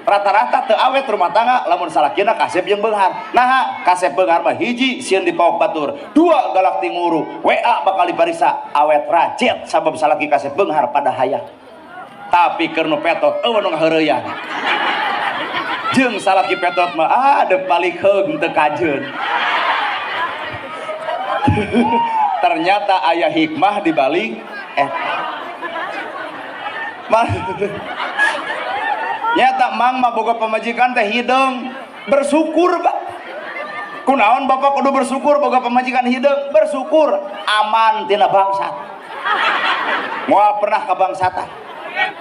rata-rata teu awet rumah tangga lamun salakina kasep jeung beunghar naha kasep beunghar mah hiji sieun dipaok batur dua galak ti nguru WA bakal dipariksa awet racet sabab salaki kasep beunghar pada hayang tapi keur nu petot eueuh nu ngaheureuyan jeung salaki petot mah dek balik heung teu kajeun. Ternyata aya hikmah di balik nyata mang mah boga pamajikan teh hideung bersyukur Pak. Kunaon Bapak kudu bersyukur boga pamajikan hideung bersyukur aman tina bangsat. Moal pernah ka bangsatan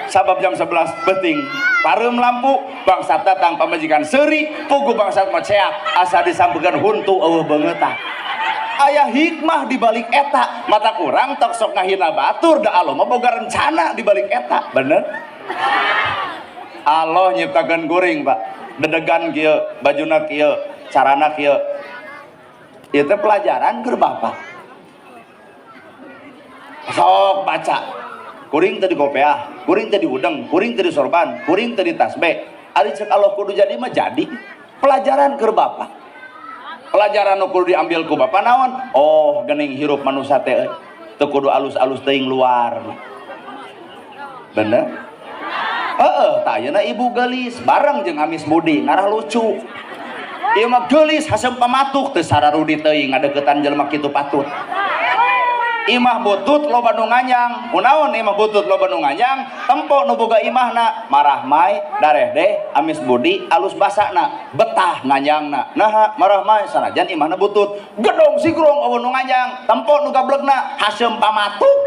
sabab jam 11 penting pareum lampu bangsat datang pamajikan seuri pugu bangsat mah ceak asa disampeurkeun huntu eueuh beungeutah. Aya hikmah di balik eta mata kurang tok sok ngahina batur da Allah mah boga rencana di balik eta bener. Allah nyiptakeun kuring Pak dedegan kieu bajuna kieu carana kieu ieu teh pelajaran keur Bapak sok baca kuring teh di kopiah kuring teh di udeng kuring teh di sorban kuring teh di tasbih ari ceuk Allah kudu jadi mah jadi pelajaran keur Bapak. Pelajaran nu kudu diambil ku Bapak naon? Oh, geuning hirup manusia teh teu kudu alus-alus teuing luar. Bener? Heeh, tah ayeuna ibu geulis bareng jeung Amis Budi ngarah lucu. Ieu mah geulis hasem pamatuk teu sararudi teuing ngadeuketan jelema kitu patut. Imah butut loba nu nganyang. Kunaon imah butut loba nu nganyang? Tempo nu boga imahna marah mai dareh deh Amis Budi alus basana betah nganyangna. Nah marah mai sanajan imahna butut gedong sigrong eueuh nu nganyang tempo nu gablegna hasem pamatuk.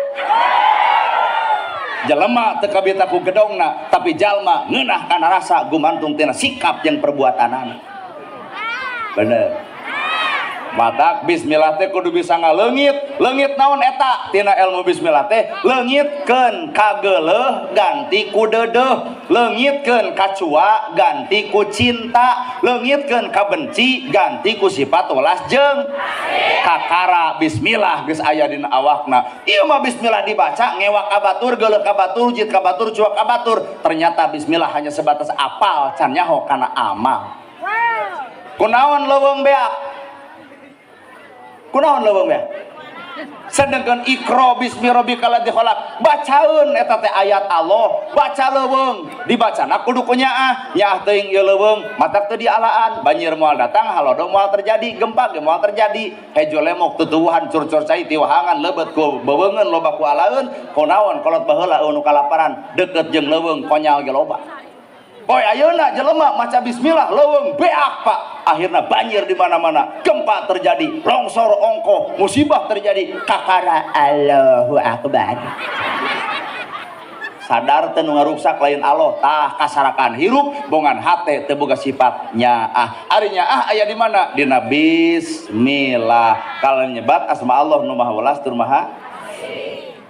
Jelema teu kabita ku gedongna tapi jalma ngeunah kana rasa gumantung tina sikap jeung perbuatanana. Bener. Matak bismillah teh kudu bisa ngaleungit. Leungit naon eta? Tina ilmu bismillah teh leungitkeun ka geuleuh ganti ku deudeuh, leungitkeun ka cua ganti ku cinta, leungitkeun ka benci ganti ku sifat welas jeung kakara. Bismillah geus aya dina awakna. Ieu mah bismillah dibaca ngewak ka batur, geuleuh ka batur, jit ka batur, cua ka batur. Ternyata bismillah hanya sebatas apal can nyaho kana amal. Kunaon leuweung beak? Kunaon leuweung ya? Sedengkeun Iqra bismi rabbikal ladzi khalaq. Bacaeun eta teh ayat Allah, baca leuweung. Dibacana kudu kunyaah, nyaah teuing ieu leuweung, matak teu dialaan. Banjir moal datang, halodo moal terjadi, gempa ge moal terjadi. Hejo lemok tutuwuhan curcor cai tiwahangan leubet ku bebeungeun loba ku alaeun. Kunaon kolot baheula nu kalaparan, deukeut jeung leuweung konyal ge loba. Boy ayeuna jelema maca bismillah leuweung beak Pak. Akhirna banjir di mana-mana, gempa terjadi, longsor ongko, musibah terjadi, kakara Allahu Akbar. Sadar teu nu ngaruksak lain Allah, tah kasarakan hirup bongan hate teu boga sifat nyaah. Ari nyaah aya di mana? Dina bismillah. Kalau nyebat asma Allah nu maha welas tur maha.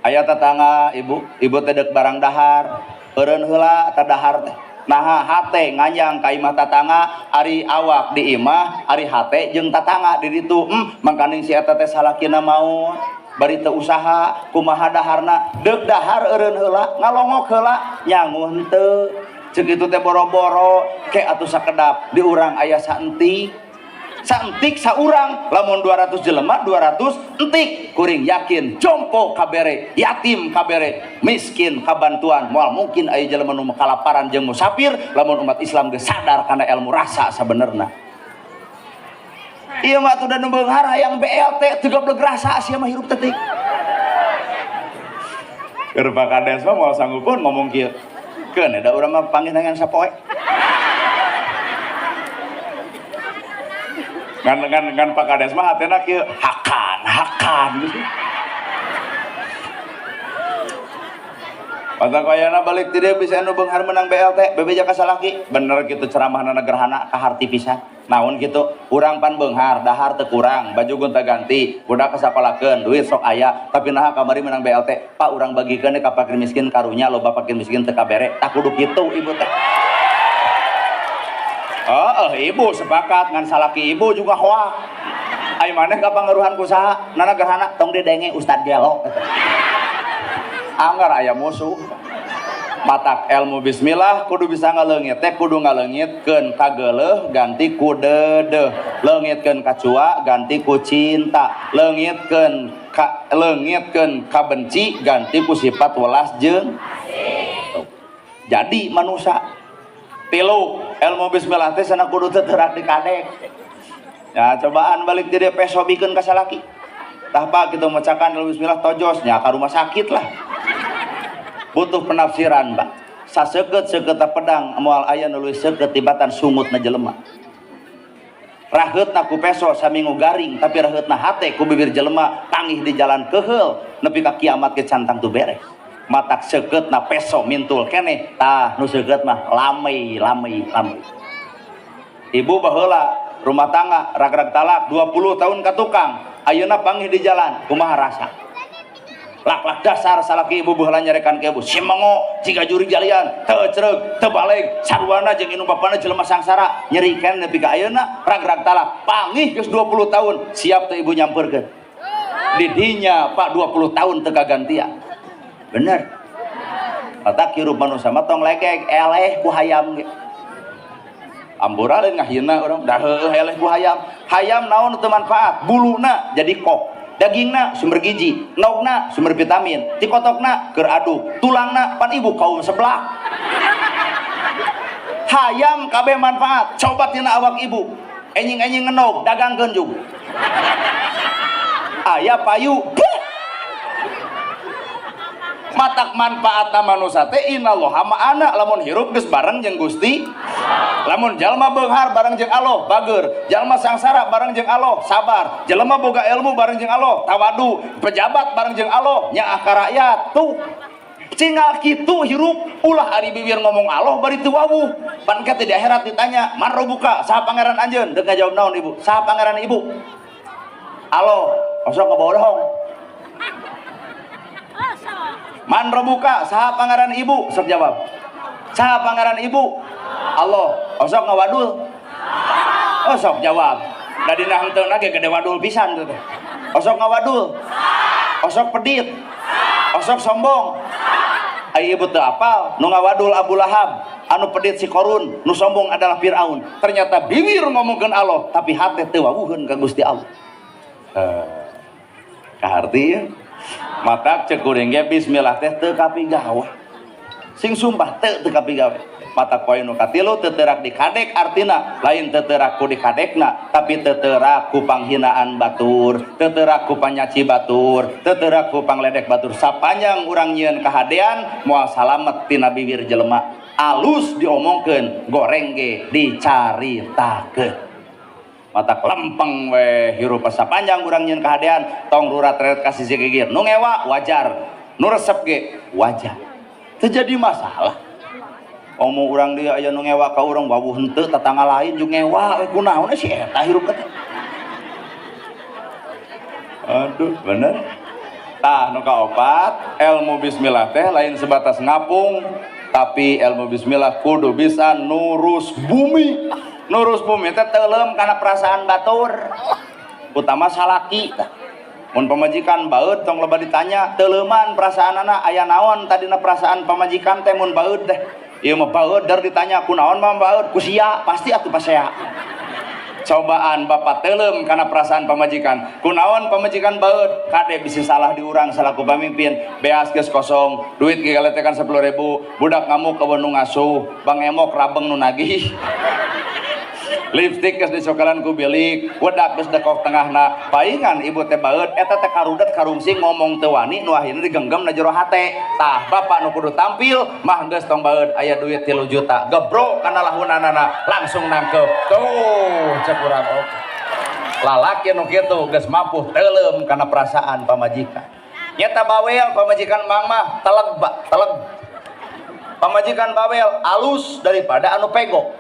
Aya tetangga ibu teh deuk barang dahar, eureun heula teh dahar teh. Nah hate nganyang ka imah tatangga ari awak di imah ari hate jeung tatangga di ditu mangkaning si eta teh salakina mau bari teu usaha kumaha daharna deuk dahar eureun heula ngalongok heula nyangun teu ceuk kitu teh boro-boro ke atuh sakedap di urang aya saentik saurang lamun 200 jelema 200 entik kuring yakin jompo kabere yatim kabere miskin kabantuan moal mungkin aya jelema nu kalaparan jeung musafir lamun umat Islam geus sadar kana ilmu rasa sabenerna. Ieu mah tuh nu beunghar hayang BLT teu goblok rasa sia mah hirup teutik. Keur Pak Kades mah moal sanggupun ngomong kieu. Keun da urang mah panggilangan sapoe. Ngan Pak Kades mah hatena kieu hakan gitu. Patang kayana balik ti dieu bisa anu beunghar menang BLT bebeja ka salaki bener kitu ceramahna gerhana kaharti pisan. Naon kitu urang pan beunghar dahar teu kurang baju gonta ganti budak kasapalakeun duit sok aya tapi naha kamari menang BLT Pak urang bagikeun ka fakir miskin karunya loba fakir miskin teu kabere tak kudu kitu ibu teh. Ibu sepakat ngan salaki ibu juga hoak. Ai maneh kapangaruhan ku saha? Nana gerhana tong didenge Ustad Gelo. Anggar aya musuh. Matak ilmu bismillah kudu bisa ngaleungit teh kudu ngaleungitkeun ka geuleuh ganti ku deudeuh, leungitkeun ka cua ganti ku cinta, leungitkeun ka benci ganti ku sifat welas jeung. Jadi manusia Tilu ilmu bismillah teh sana kudu teuterak di kadek. Ya cobaan balik ti dieu peso bikeun ka salaki. Tah pak kitu macakan ilmu bismillah tojos nya ka rumah sakit lah. Butuh penafsiran, Pak. Sasekeut-sekeut pedang moal aya nu leuwih seukeut tibatan sungutna jelema. Raheutna ku peso samingu garing tapi raheutna hate ku bibir jelema tangih di jalan keheul nepi ka kiamat ge cantang tu beres. Matak seukeutna peso mintul keneh tah nu seukeut mah lamei. Ibu baheula rumah tangga rag-rag talak 20 tahun ka tukang ayeuna pangih di jalan kumaha rasa? Lak-lak dasar salaki ibu baheula nyarekan ke ibu simango jiga juri jalian teu cereug teu baleg sarwana jeung indung bapana jelema sangsara nyerikeun nepi ka ayeuna rag-rag talak pangih geus 20 tahun siap teu ibu nyampeurkeun di dinya Pak 20 tahun teu kagantian bener matak hirup manusia mah tong legeg eleh ku hayam ge ambura lain ngahina urang dah heueuh eleh ku hayam naon teu manfaat buluna jadi kok dagingna sumber gizi, naugna sumber vitamin, tikotokna keur aduk, tulangna pan ibu kaum sebelah. Hayam kabeh manfaat, coba tina awak ibu. Enjing-enjing ngenog, dagangkeun juga. Aya payu. Matak manfaatna manusia teh innallaha ma'ana lamun hirup geus bareng jeung Gusti. Lamun jalma beunghar bareng jeung Allah bager, jalma sangsara bareng jeung Allah sabar, jalma boga ilmu bareng jeung Allah tawadu, pejabat bareng jeung Allah nyaah ka rakyat tuh tinggal kitu hirup ulah ari bibir ngomong Allah bari teu wawuh pan kete di akhirat ditanya man robuka saha pangeran anjeun deuk ngajawab naon ibu saha pangeran ibu Allah osok ngebodohong man robuka saha pangeran ibu sok jawab saha pangeran ibu Allah osok ngawadul osok jawab da dina henteu ge gede wadul pisan teh osok ngawadul osok pedit osok sombong ai ibu teu apal nu ngawadul Abu Lahab anu pedit si Korun nu sombong adalah Firaun ternyata bibir ngomongkeun Allah tapi hate teu wawuheun ka Gusti Allah kaharti ya maka cek kuring ge bismillah teh teu kapigawe sing sumpah teu kapigawe mata poin nu katilu teuterak di kadek artina lain teuterak ku di kadekna tapi teuterak ku panghinaan batur teuterak ku panyaci batur teuterak ku pangledek batur sapanjang urang nyieun kahadean moal salamet tina bibir jelema alus diomongkeun goreng ge dicaritakeun mata lempeng we hirup sapanjang urang nyieun kahadean tong rurat ret ka sisi gigir nu ngewa wajar nu resep ge wajar teu jadi masalah omong urang dia aya nu ngewa ka urang wawuh henteu tatangga lain juga ngewa we kunaon si eta hirup teh aduh bener tah nu kaopat ilmu bismillah teh lain sebatas ngapung tapi ilmu bismillah kudu bisa nurus bumi teh teuleum kana perasaan batur utama salaki mun pamajikan baeud tong loba ditanya teuleuman perasaanana aya naon tadina perasaan pamajikan teh mun baeud teh ieu mah baeud dar ditanya kunaon mah baeud ku sia pasti atuh pasea cobaan bapak teuleum kana perasaan pamajikan kunaon pamajikan baeud kade bisa salah di urang salaku pamimpin beas geus kosong duit ge galetekan 10.000 budak ngamuk kawan nu ngasuh bang emok rabeng nu nagih lipstik geus dicokelan ku bilik wedak geus dekok tengahna paingan ibu teh baeud eta teh karudet karungsing ngomong teu wani nu akhirna digenggam na jero hate tah bapak nu kudu tampil mah geus tong baeud aya duit 3 juta gebrok kana lahunanana langsung nangkep tuh cek urang lalaki nu kitu geus mampu teuleum kana perasaan pamajikan nyata bawel pamajikan mang mah teleg pamajikan bawel alus daripada anu pego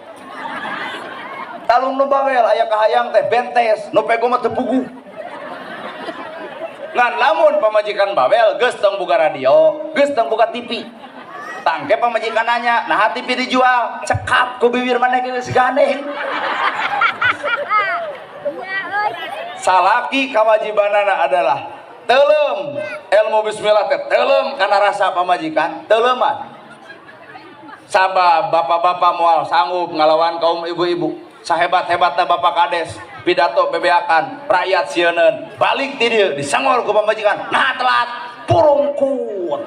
talung nu bawel aya kahayang teh bentes nu pego mah teu puguh ngan lamun pamajikan bawel geus tong boga radio geus tong boga TV tangke pamajikan nanya nah TV dijual cekap ku bibir maneh geus gandeng salaki kawajibanana adalah teuleum ilmu bismillah teh teuleum kana rasa pamajikan teuleuman sabab bapak-bapak moal sanggup ngalawan kaum ibu-ibu sahebat-hebatna bapak kades pidato bebeakan rakyat sieun balik ti dieu disangor ku pamajikan nah telat purungkut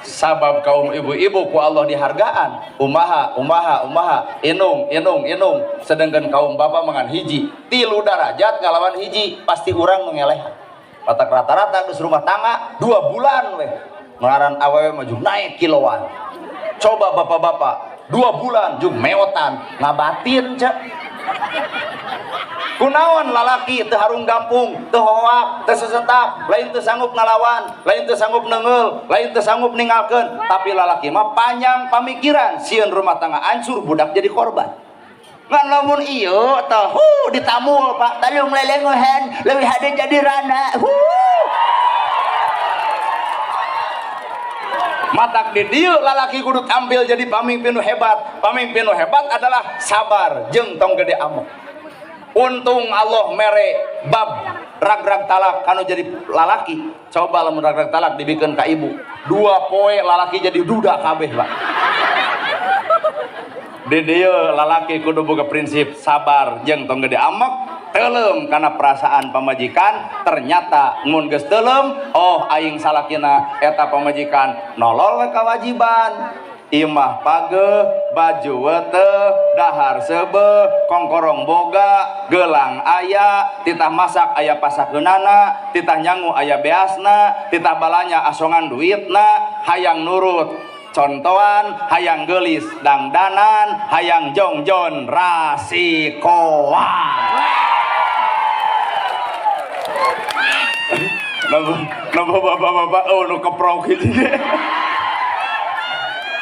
sabab kaum ibu-ibu ku Allah dihargaan umaha inung sedangkan kaum bapak mangan hiji 3 derajat ngalawan hiji pasti urang mengeleh patak rata-rata geus rumah tangga 2 bulan weh ngaran awewe maju naik kiloan coba bapak-bapak 2 bulan jung meotan ngabatin cek kunaon lalaki teu harung gampung teu hoak teu sesetak lain teu sanggup ngalawan lain teu sanggup neungeul lain teu sanggup ninggalkeun tapi lalaki mah panjang pamikiran sieun rumah tangga hancur budak jadi korban ngan lamun ieu teh ditamul Pak taliung lelengohan leuwih hade jadi rana matak di dieu lalaki kudu tampil jadi pamimpin nu hebat. Pamimpin nu hebat adalah sabar jeung tong gede amok. Untung Allah mere bab rag-rag talak kanu jadi lalaki. Coba lamun rag-rag talak dibikeun ka ibu. 2 poe lalaki jadi duda kabeh, Pak. Di dieu lalaki kudu boga prinsip sabar jeung tong gede amok. Telem karena perasaan pamajikan ternyata mun geus telem oh aing salakina eta pamajikan nolol we kewajiban imah page baju weteh dahar seubeuh kongkorong boga gelang aya titah masak aya pasakeunana titah nyangu aya beasna titah balanya asongan duitna hayang nurut contohan hayang gelis dangdanan hayang jongjon rasikoan napa bapak-bapak nu keprok gitu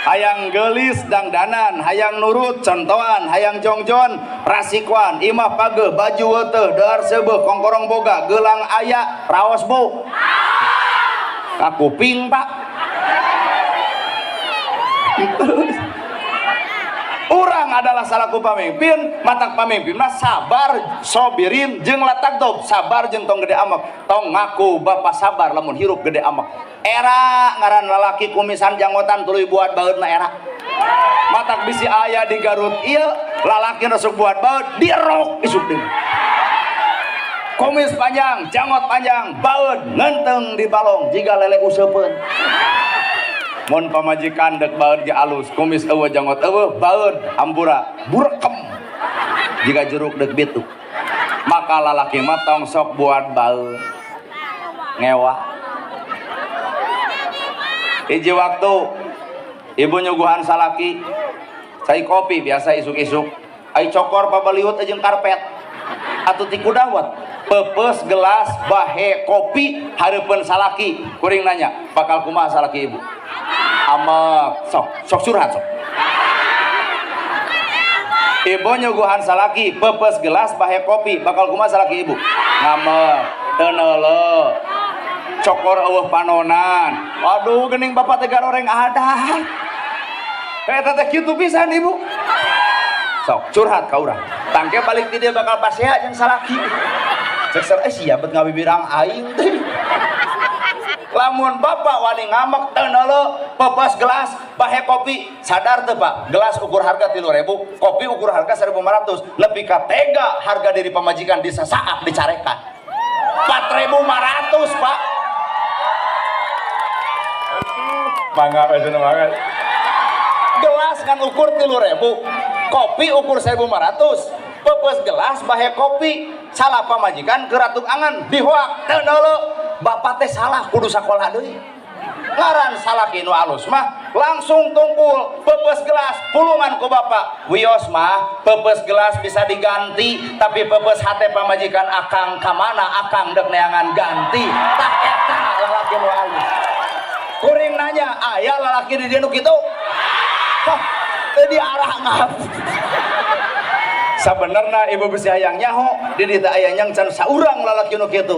hayang gelis dangdanan hayang nurut contohan hayang jongjon rasikuan imah page baju weteh dahar seubeuh kongkorong boga gelang aya raos bu kakuping Pak Urang adalah salaku pamimpin, matak pamimpin mah sabar, sobirin, jeung latak dog, sabar jeung tong gede amak, tong ngaku bapak sabar lamun hirup gede amak. Era ngaran lalaki kumisan janggotan tuluy buat baeudna era. Matak bisi aya di Garut ieu, lalaki resuk buat baeud dirok isuk deui. Kumis panjang, janggot panjang, baeud ngenteng di balong jiga lele useupeun. Mun pamajikan dek baeud ge alus kumis eueuh janggot eueuh baeud ambura burekem jika jeruk dek bitu maka lalaki mah tong sok buat baeud ngewa hiji waktu ibu nyuguhan salaki cai kopi biasa isuk-isuk ai cokor pabaliut jeung karpet atuh ti kudawat pepes gelas bahe kopi hareupeun salaki kuring nanya bakal kumaha salaki ibu amak sok curhat sok ibu nyuguhan salaki pepes gelas bahe kopi bakal kumaha salaki ibu ngamek teu neuleuh cokor eueuh panonan aduh geuning bapak teh garoreng adat eta teh kitu pisan ibu sok curhat ka urang tangke balik ti dieu bakal pasea jeung salaki cek sia bet ngabibirang aing teh lamun bapak wani ngamek teu neuleuh pepes gelas bahe kopi sadar teu Pak gelas ukur harga 3.000 kopi ukur harga 1.500 lebih ka tega harga diri pamajikan disasaak dicarekan 4.500 Pak mangga bener banget gelas kan ukur 3.000 kopi ukur 1.500 pepes gelas bahe kopi salah pamajikan ke ratuk angan dihoak teu neuleuh bapak teh salah kudu sakola deui ngaran salaki nu alus mah langsung tungkul pepes gelas pulungan ku bapak wios mah pepes gelas bisa diganti tapi pepes hate pamajikan akang kamana akang dek neangan ganti tah eta lalaki nu alus kuring nanya aya lalaki di dieu nu kitu hah teu diarah ngap sabenerna ibu bisi hayang nyaho di dieu teh aya nyang can saurang lalaki nu kitu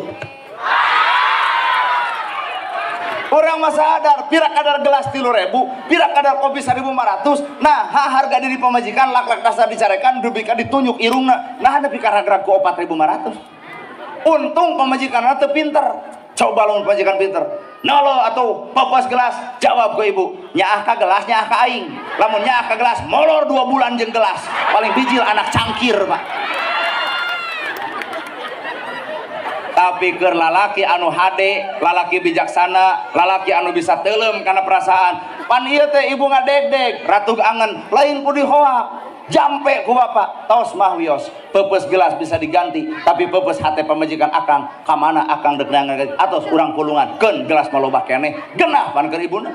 orang masa sadar pira kadar gelas 3.000 pira kadar kopi 1.500 nah harga diri pamajikan lak-lak dasar dicarekan dubika ditunjuk irungna nah nepi ka ragrag ku 4.500 untung pamajikan teu pinter coba lamun pamajikan pinter nolo atau pepes gelas jawab ku ibu nyaah ka gelas nyaah ka aing lamun nyaah ka gelas molor 2 bulan jeung gelas paling bijil anak cangkir Pak tapi keur lalaki anu hade, lalaki bijaksana, lalaki anu bisa telem karena perasaan. Pan ieu teh ibu ngadegdeg ratug angen lain ku dihoak jampe ku bapak tos mah wios pepes gelas bisa diganti tapi pepes hate pamajikan akang kamana akang dek nangan atos urang pulungan keun gelas maloba keneh genah pan keur ibuna.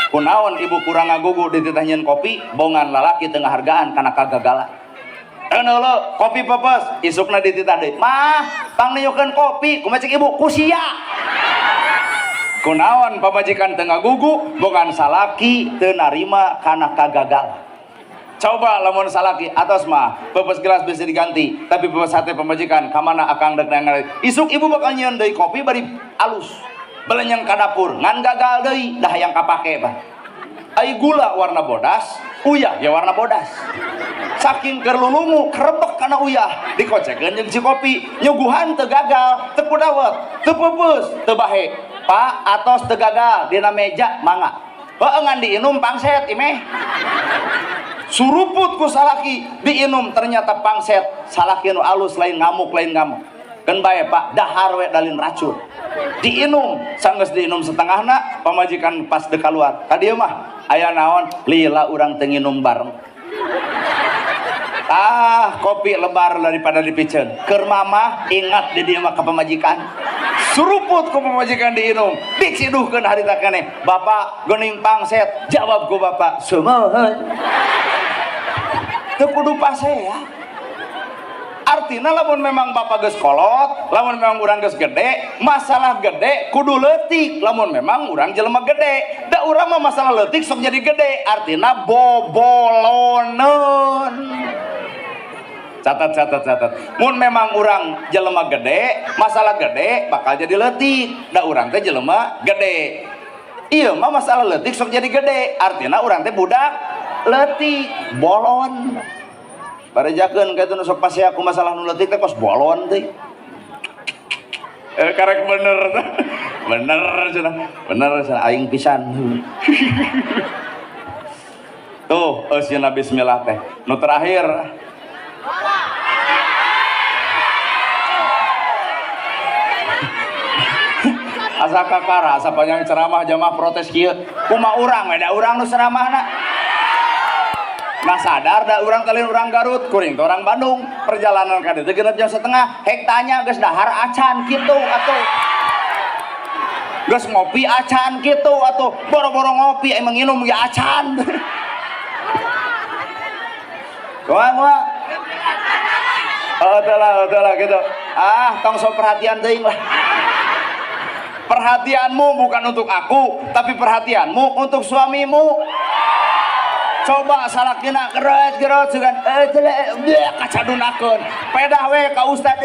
Kunaon ibu kurang ngagugu dititah kopi bongan lalaki tengah hargaan karena kagagalan. Lo kopi pepes isukna dititah deui mah pang niukeun kopi kumaha cek ibu kusia. Kunaon pamajikan teu ngagugu bogan salaki teu narima kana kagagalan. Coba lamun salaki atos mah pepes gelas bisa diganti tapi pepes hate pamajikan kamana akang dek nangan isuk ibu bakal nyieun deui kopi bari alus belenyang ka dapur ngan gagal deui dah yang kapake bah. Ai gula warna bodas, uyah ya warna bodas. Saking kerlulungu, kerebek kana uyah, dikocekeun jeung si kopi, nyuguhan teu gagal, teu kudawet, teu peupeus, teu bahe. Pak, atos teu gagal dina meja mangga. Heueuh ngan diinum pangset imeh. Suruput ku salaki diinum ternyata pangset, salaki anu alus lain ngamuk lain ngamuk. Keun bae Pak, dahar we dalin racun. Diinum, sanggeus diinum setengahna, pamajikan pas dek kaluar. Ka dieu mah aya naon? Lila urang teu nginum bareng. Kopi lebar daripada dipiceun. Keur mamah ingat di dieu mah ka pamajikan. Suruput ku pamajikan diinum. Diciduhkeun harita keneh. Bapak geuning pangset, jawab ku bapak, "Sumohon." Teu kudu pasea. Artinya lamun memang bapak geus kolot, lamun memang urang geus gede, masalah gede kudu leutik. Lamun memang urang jelema gede, da urang mah masalah leutik sok jadi gede, artinya boboloneun. Catat. Mun memang urang jelema gede, masalah gede bakal jadi leutik. Da urang teh jelema gede. Ieu mah masalah leutik sok jadi gede, artinya urang teh budak leutik, bolon. Barejakeun kitu nu sok pasea ku masalah nu leutik teh kos bolon teh. Karek bener teh. Bener cenah aing pisan. Tuh, eusieuna bismillah teh. Nu terakhir. Asa kakara, asa panjang ceramah jamaah protes kieu. Kumaha urang we da urang nu ceramahna. Nah sadar da urang kalian urang Garut kuring teh orang Bandung perjalanan ka dieu teh 6,5 jam hek tanya geus dahar acan kitu atuh geus ngopi acan kitu atuh boro-boro ngopi emang nginum ge acan kumaha teulah gitu tong sok perhatian teuing lah perhatianmu bukan untuk aku tapi perhatianmu untuk suamimu. Coba salakina geret sugan kacadunakeun pedah we ka ustad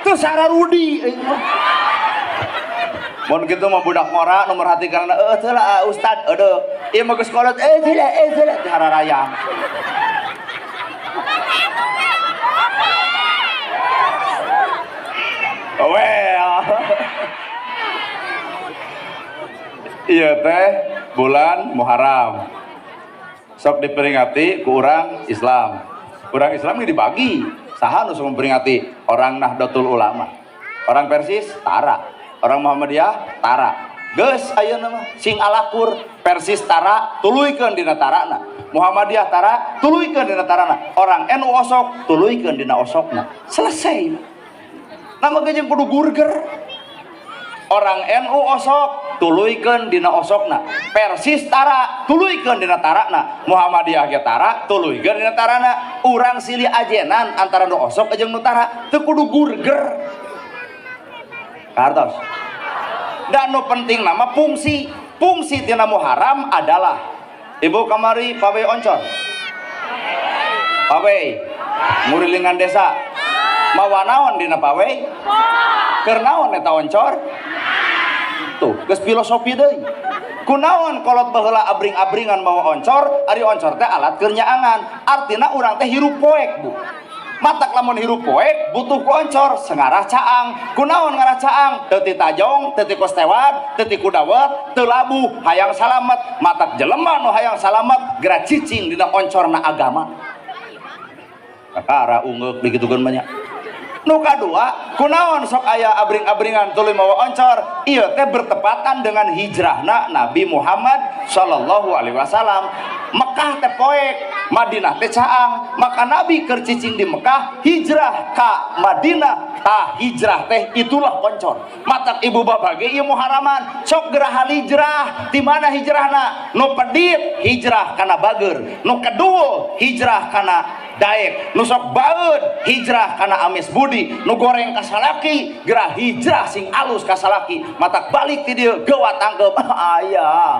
tuh sararudi mun kitu mah budak ngora nomor hati karena teulah ustad aduh ieu mah geus kolot dihararayang well iya teh bulan Muharram sok diperingati ku urang Islam. Urang Islam ini dibagi. Saha nu sok memperingati? Orang Nahdlatul Ulama. Orang Persis tara. Orang Muhammadiyah tara. Geus ayeuna mah sing alakur Persis tara tuluykeun dina tarana. Muhammadiyah tara tuluykeun dina tarana. Orang NU osok tuluykeun dina osokna. Selesai. Nama jeung kudu gurger. Orang NU osok tuluykeun dina osokna, Persis tara tuluykeun dina tarana, Muhammadiyah ge tara tuluykeun dina tarana. Urang silih ajenan antara nu osok jeung nu tara teu kudu gurger. Kartos. Dan nu penting nama fungsi tina Muharram adalah ibu kamari pawe oncor. Pawe ngurilingan desa. Mawa naon dina pawe? Keur naon eta oncor? Tuh, geus filosofi deui. Kunaon kolot baheula abring-abringan mawa oncor, ari oncor teh alat keur nyaangan. Artina urang teh hirup poek, Bu. Matak lamun hirup poek butuh ku oncor, sengarah caang. Kunaon ngarah caang? Teu ti tajong, teu ti kostewat, teu ti kudawet, teu labu, hayang salamet. Matak jelema nu hayang salamet geura cicing dina oncorna agama. Kakara ungeuk digitukeun banyak. Nu kadua kunaon sok aya abring-abringan tuluy mawa oncor ieu teh bertepatan dengan hijrahna Nabi Muhammad sallallahu alaihi wasallam. Mekah teh poek, Madinah teh caang, maka Nabi keur cicing di Mekah hijrah ka Madinah. Tah hijrah teh itulah oncor. Matak ibu bapak ge ieu muharaman sok geraha hijrah. Di mana hijrahna? Nu pedit hijrah kana bager, nu kedua hijrah kana daek, nu sok baeud hijrah kana amis budi, nu goreng ka salaki gerah hijrah sing alus ka salaki. Matak balik ti dieu geuwat tangkep aya.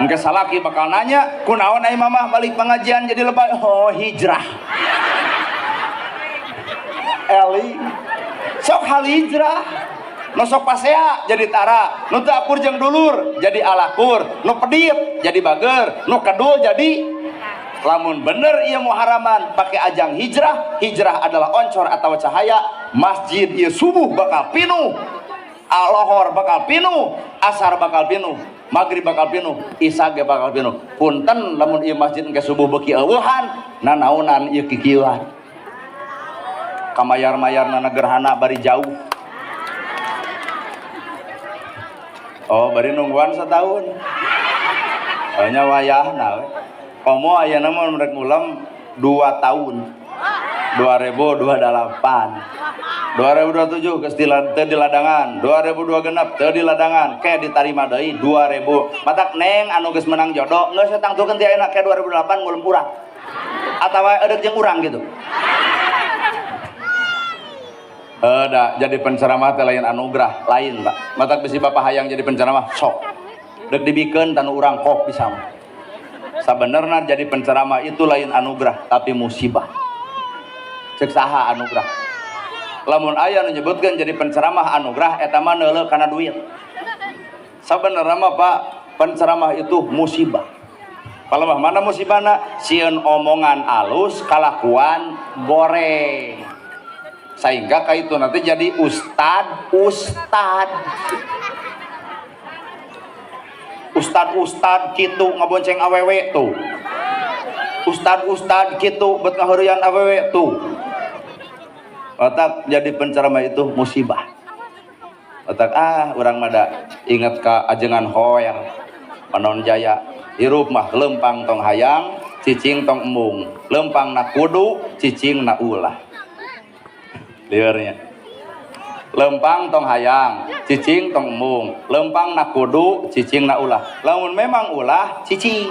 Engke salaki bakal nanya, kunaon ai mamah balik pengajian jadi lebay? Oh hijrah. Eli sok hal hijrah. Nu sok pasea jadi tara, nu teu akur jeung dulur jadi alakur, nu pedit jadi bager, nu kedul jadi. Lamun bener ieu muharaman pakai ajang hijrah, hijrah adalah oncor atau cahaya. Masjid ieu subuh bakal pinuh, alohor bakal pinuh, asar bakal pinuh, maghrib bakal pinuh, isya ge bakal pinuh. Punten lamun ieu masjid engke subuh beuki eueuhan, nanaonan ieu kikieuan. Kamayar-mayarna gerhana bari jauh. Oh, bari nungguan setahun. Hanya wayahna we. Komo ayeuna mah rek ngulam 2 tahun. 2028. 2027 geus teu diladangan, 2026 teu diladangan, ke ditarima deui 2000. Matak neng anu geus menang jodoh, geus tangtukeun ti ayeuna ke 2008 ngulem urang. Atawa eudeuh jeung urang gitu. Da jadi penceramah teh lain anugerah, lain Pak. Matak bisi Bapak hayang jadi penceramah sok. Deuk dibikeun tanu urang kok bisa. Sabenerna jadi penceramah itu lain anugerah tapi musibah. Cek saha anugerah. Lamun aya nu nyebutkeun jadi penceramah anugerah eta mah neuleuh kana duit. Sabenerna mah Pak, penceramah itu musibah. Palemah mana musibahna? Sieun omongan alus, kalakuan goreng. Sehingga kaitu nanti jadi ustad. Ustad kitu ngabonceng awewe tuh. Ustad kitu bet ngaheureuyaan awewe tuh. Otak jadi penceramah itu musibah. Otak urang mada ingat ka ajengan hoer Panon Jaya. Hirup mah lempang tong hayang, cicing tong embung. Lempang na kudu, cicing na ulah. Liurnya. Lempang tong hayang, cicing tong embung. Lempang na kudu, cicing na ulah. Lamun memang ulah, cicing.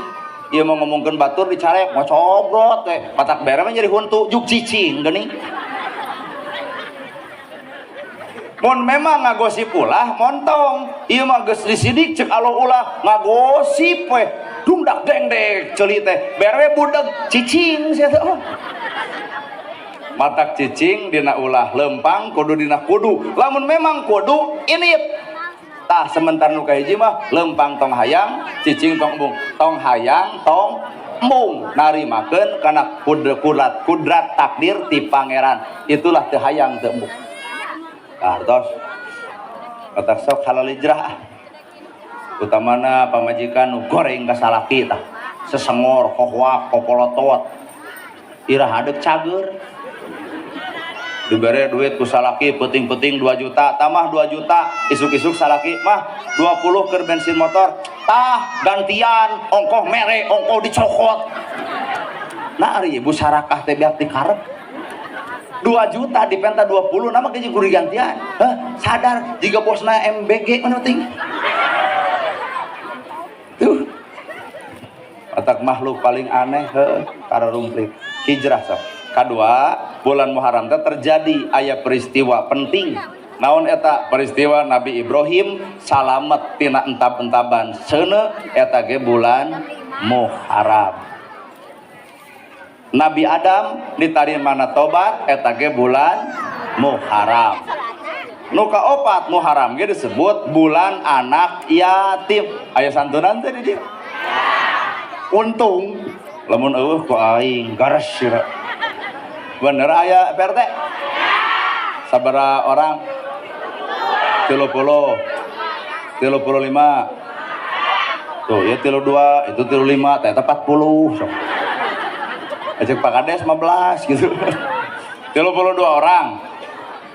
Ieu mau ngomongkeun batur dicarek, mau cobrot teh. Patak bere mah jadi huntu juk cicing geuning. Mun memang ngagosip ulah, montong. Ieu mah geus disidik ceuk alo ulah ngagosip we. Dumdak dengdek ceuli teh. Bere budeg cicing sia teh. Matak cicing dina ulah, lempang kudu dina kudu. Lamun memang kudu init. Tah sementar nu kahiji mah lempang tong hayang, cicing tong embung. Tong hayang tong embung narimakeun kana kudrat takdir ti pangeran. Itulah teu hayang teu embung. Artos kata sok halal hijrah. Utamana pamajikan nu goreng ka salaki tah. Sesengor, hohwak, popolotot. Irah hadeup cager. Dibere duit ku salaki penting-penting 2 juta, tamah 2 juta, isuk-isuk salaki mah 20 keur bensin motor, tah gantian ongkoh mere, ongkoh dicokot. Nah ari ibu sarakah teh beak dikarep 2 juta dipenta 20, nama gaji kudu gantian. Sadar jika bosna MBG mana ting. Tuh. Otak makhluk paling aneh karo rumplik. Hijrah sok. Kedua, bulan Muharram terjadi aya peristiwa penting. Naon eta peristiwa Nabi Ibrahim salamet tina entab-entaban seuneu eta ge bulan Muharram. Nabi Adam ditarimana tobat eta ge bulan Muharram. Nu kaopat Muharram ge disebut bulan anak yatim. Aya santunan teh di dieu. Untung lamun eueuh ku aing gares sira. Bener aya PRT? Sabaraha orang? 30, 35. Tuh, ya 32, itu 35, ternyata 40. Sok. Ajak Pak Kades 15 gitu. 32 orang.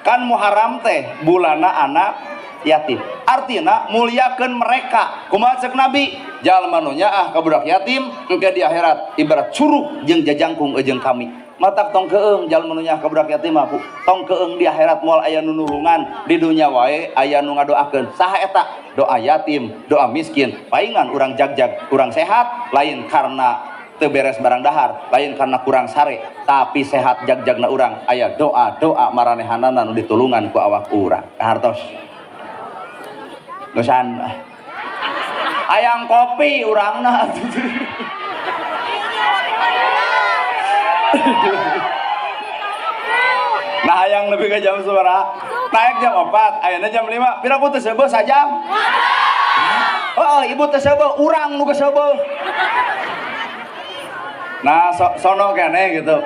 Kan Muharram teh bulana anak yatim. Artina muliakeun mereka. Kumaha ceuk Nabi? Jalma nu nyaah ka budak yatim engke di akhirat ibarat curug jeung jajangkung jeung kami. Matak tong keung jalma nu nyaah ka budak yatim aku. Tong keung di akhirat moal aya nu nulungan, di dunya wae aya nu ngadoakeun. Saha eta? Doa yatim, doa miskin. Paingan urang jagjag, urang sehat lain karena teu beres barang dahar, lain karena kurang sare, tapi sehat jagjagna urang aya doa maranehanana nu ditulungan ku awak urang. Kahartos gesan hayang kopi urangna. Nah hayang nepi ka jam sabaraha? Naek jam 4, ayeuna jam 5. Pira ku teu seubeuh sajam? Heeh, ibu teu seubeuh, urang nu geus seubeuh. Nah sono kene gitu.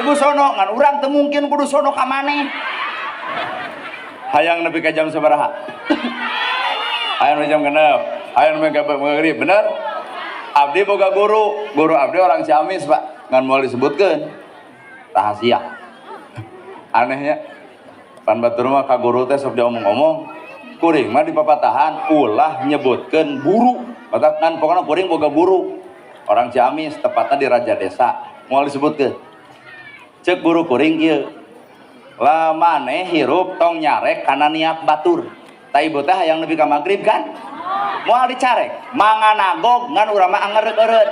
Ibu sono ngan urang teu mungkin kudu sono ka maneh. Hayang nepi ka jam sabaraha? Hayang jam 6. Hayang nepi ka magrib, bener? Abdi boga guru abdi orang Ciamis, Pak. Ngan moal disebutkeun. Rahasia. Anehnya pan batur mah ka guru teh sok diomong-omong. Kuring mah di papatahan ulah nyebutkeun guru. Matakan pokona kuring boga guru. Orang Ciamis tepatnya di Raja Desa mau disebutkeun cek guru kuring kieu lah maneh hirup tong nyarek kana niat batur ta ibu teh hayang nepi ka magrib kan moal dicarek manganagog ngan urang mah angeureup-eureut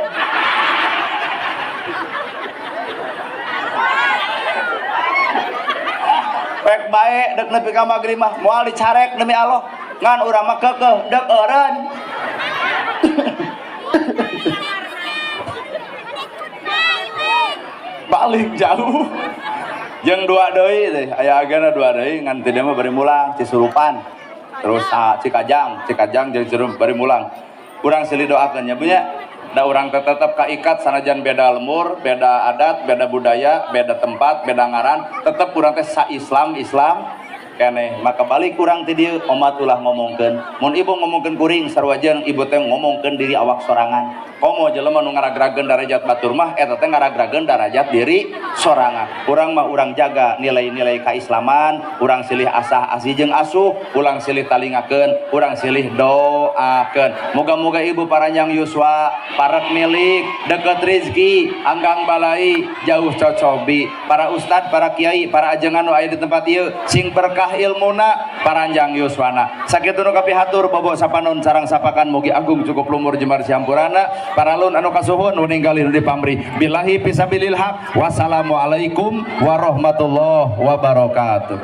pek bae dek nepi ka magrib mah moal dicarek demi Allah ngan urang mah keukeuh dek eureun. Balik jauh yang dua deui teh aya agana dua deui ngan teh mah bari mulang Cisurupan terus Cikajang jeung Cirum bari mulang urang silih doakeun nya nya da urang teh tetep kaikat sanajan beda lemur beda adat beda budaya beda tempat beda ngaran tetep urang teh sa-Islam kene maka balik kurang ti dieu omat ulah ngomongkeun mun ibu ngomongkeun kuring sarua jeung ibu teh ngomongkeun diri awak sorangan komo jelema nu ngaragrageun darajat batur mah eta teh ngaragrageun darajat diri sorangan urang mah urang jaga nilai-nilai kaislaman urang silih asah asih jeung asuh ulang silih talingakeun urang silih doakeun moga-moga ibu paranjang yuswa parek milik deket rezeki anggang balai jauh cocobi para ustad para kiai para ajengan nu aya di tempat ieu sing berkah ilmuna paranjang yuswana sakitu nu kapihatur bobo sapanon sareng sapakan mugi agung cukup lumur jemar siampurana paralun anu kasuhun nu ninggalin di pamri billahi fisabilil haq wassalamualaikum warahmatullahi wabarakatuh.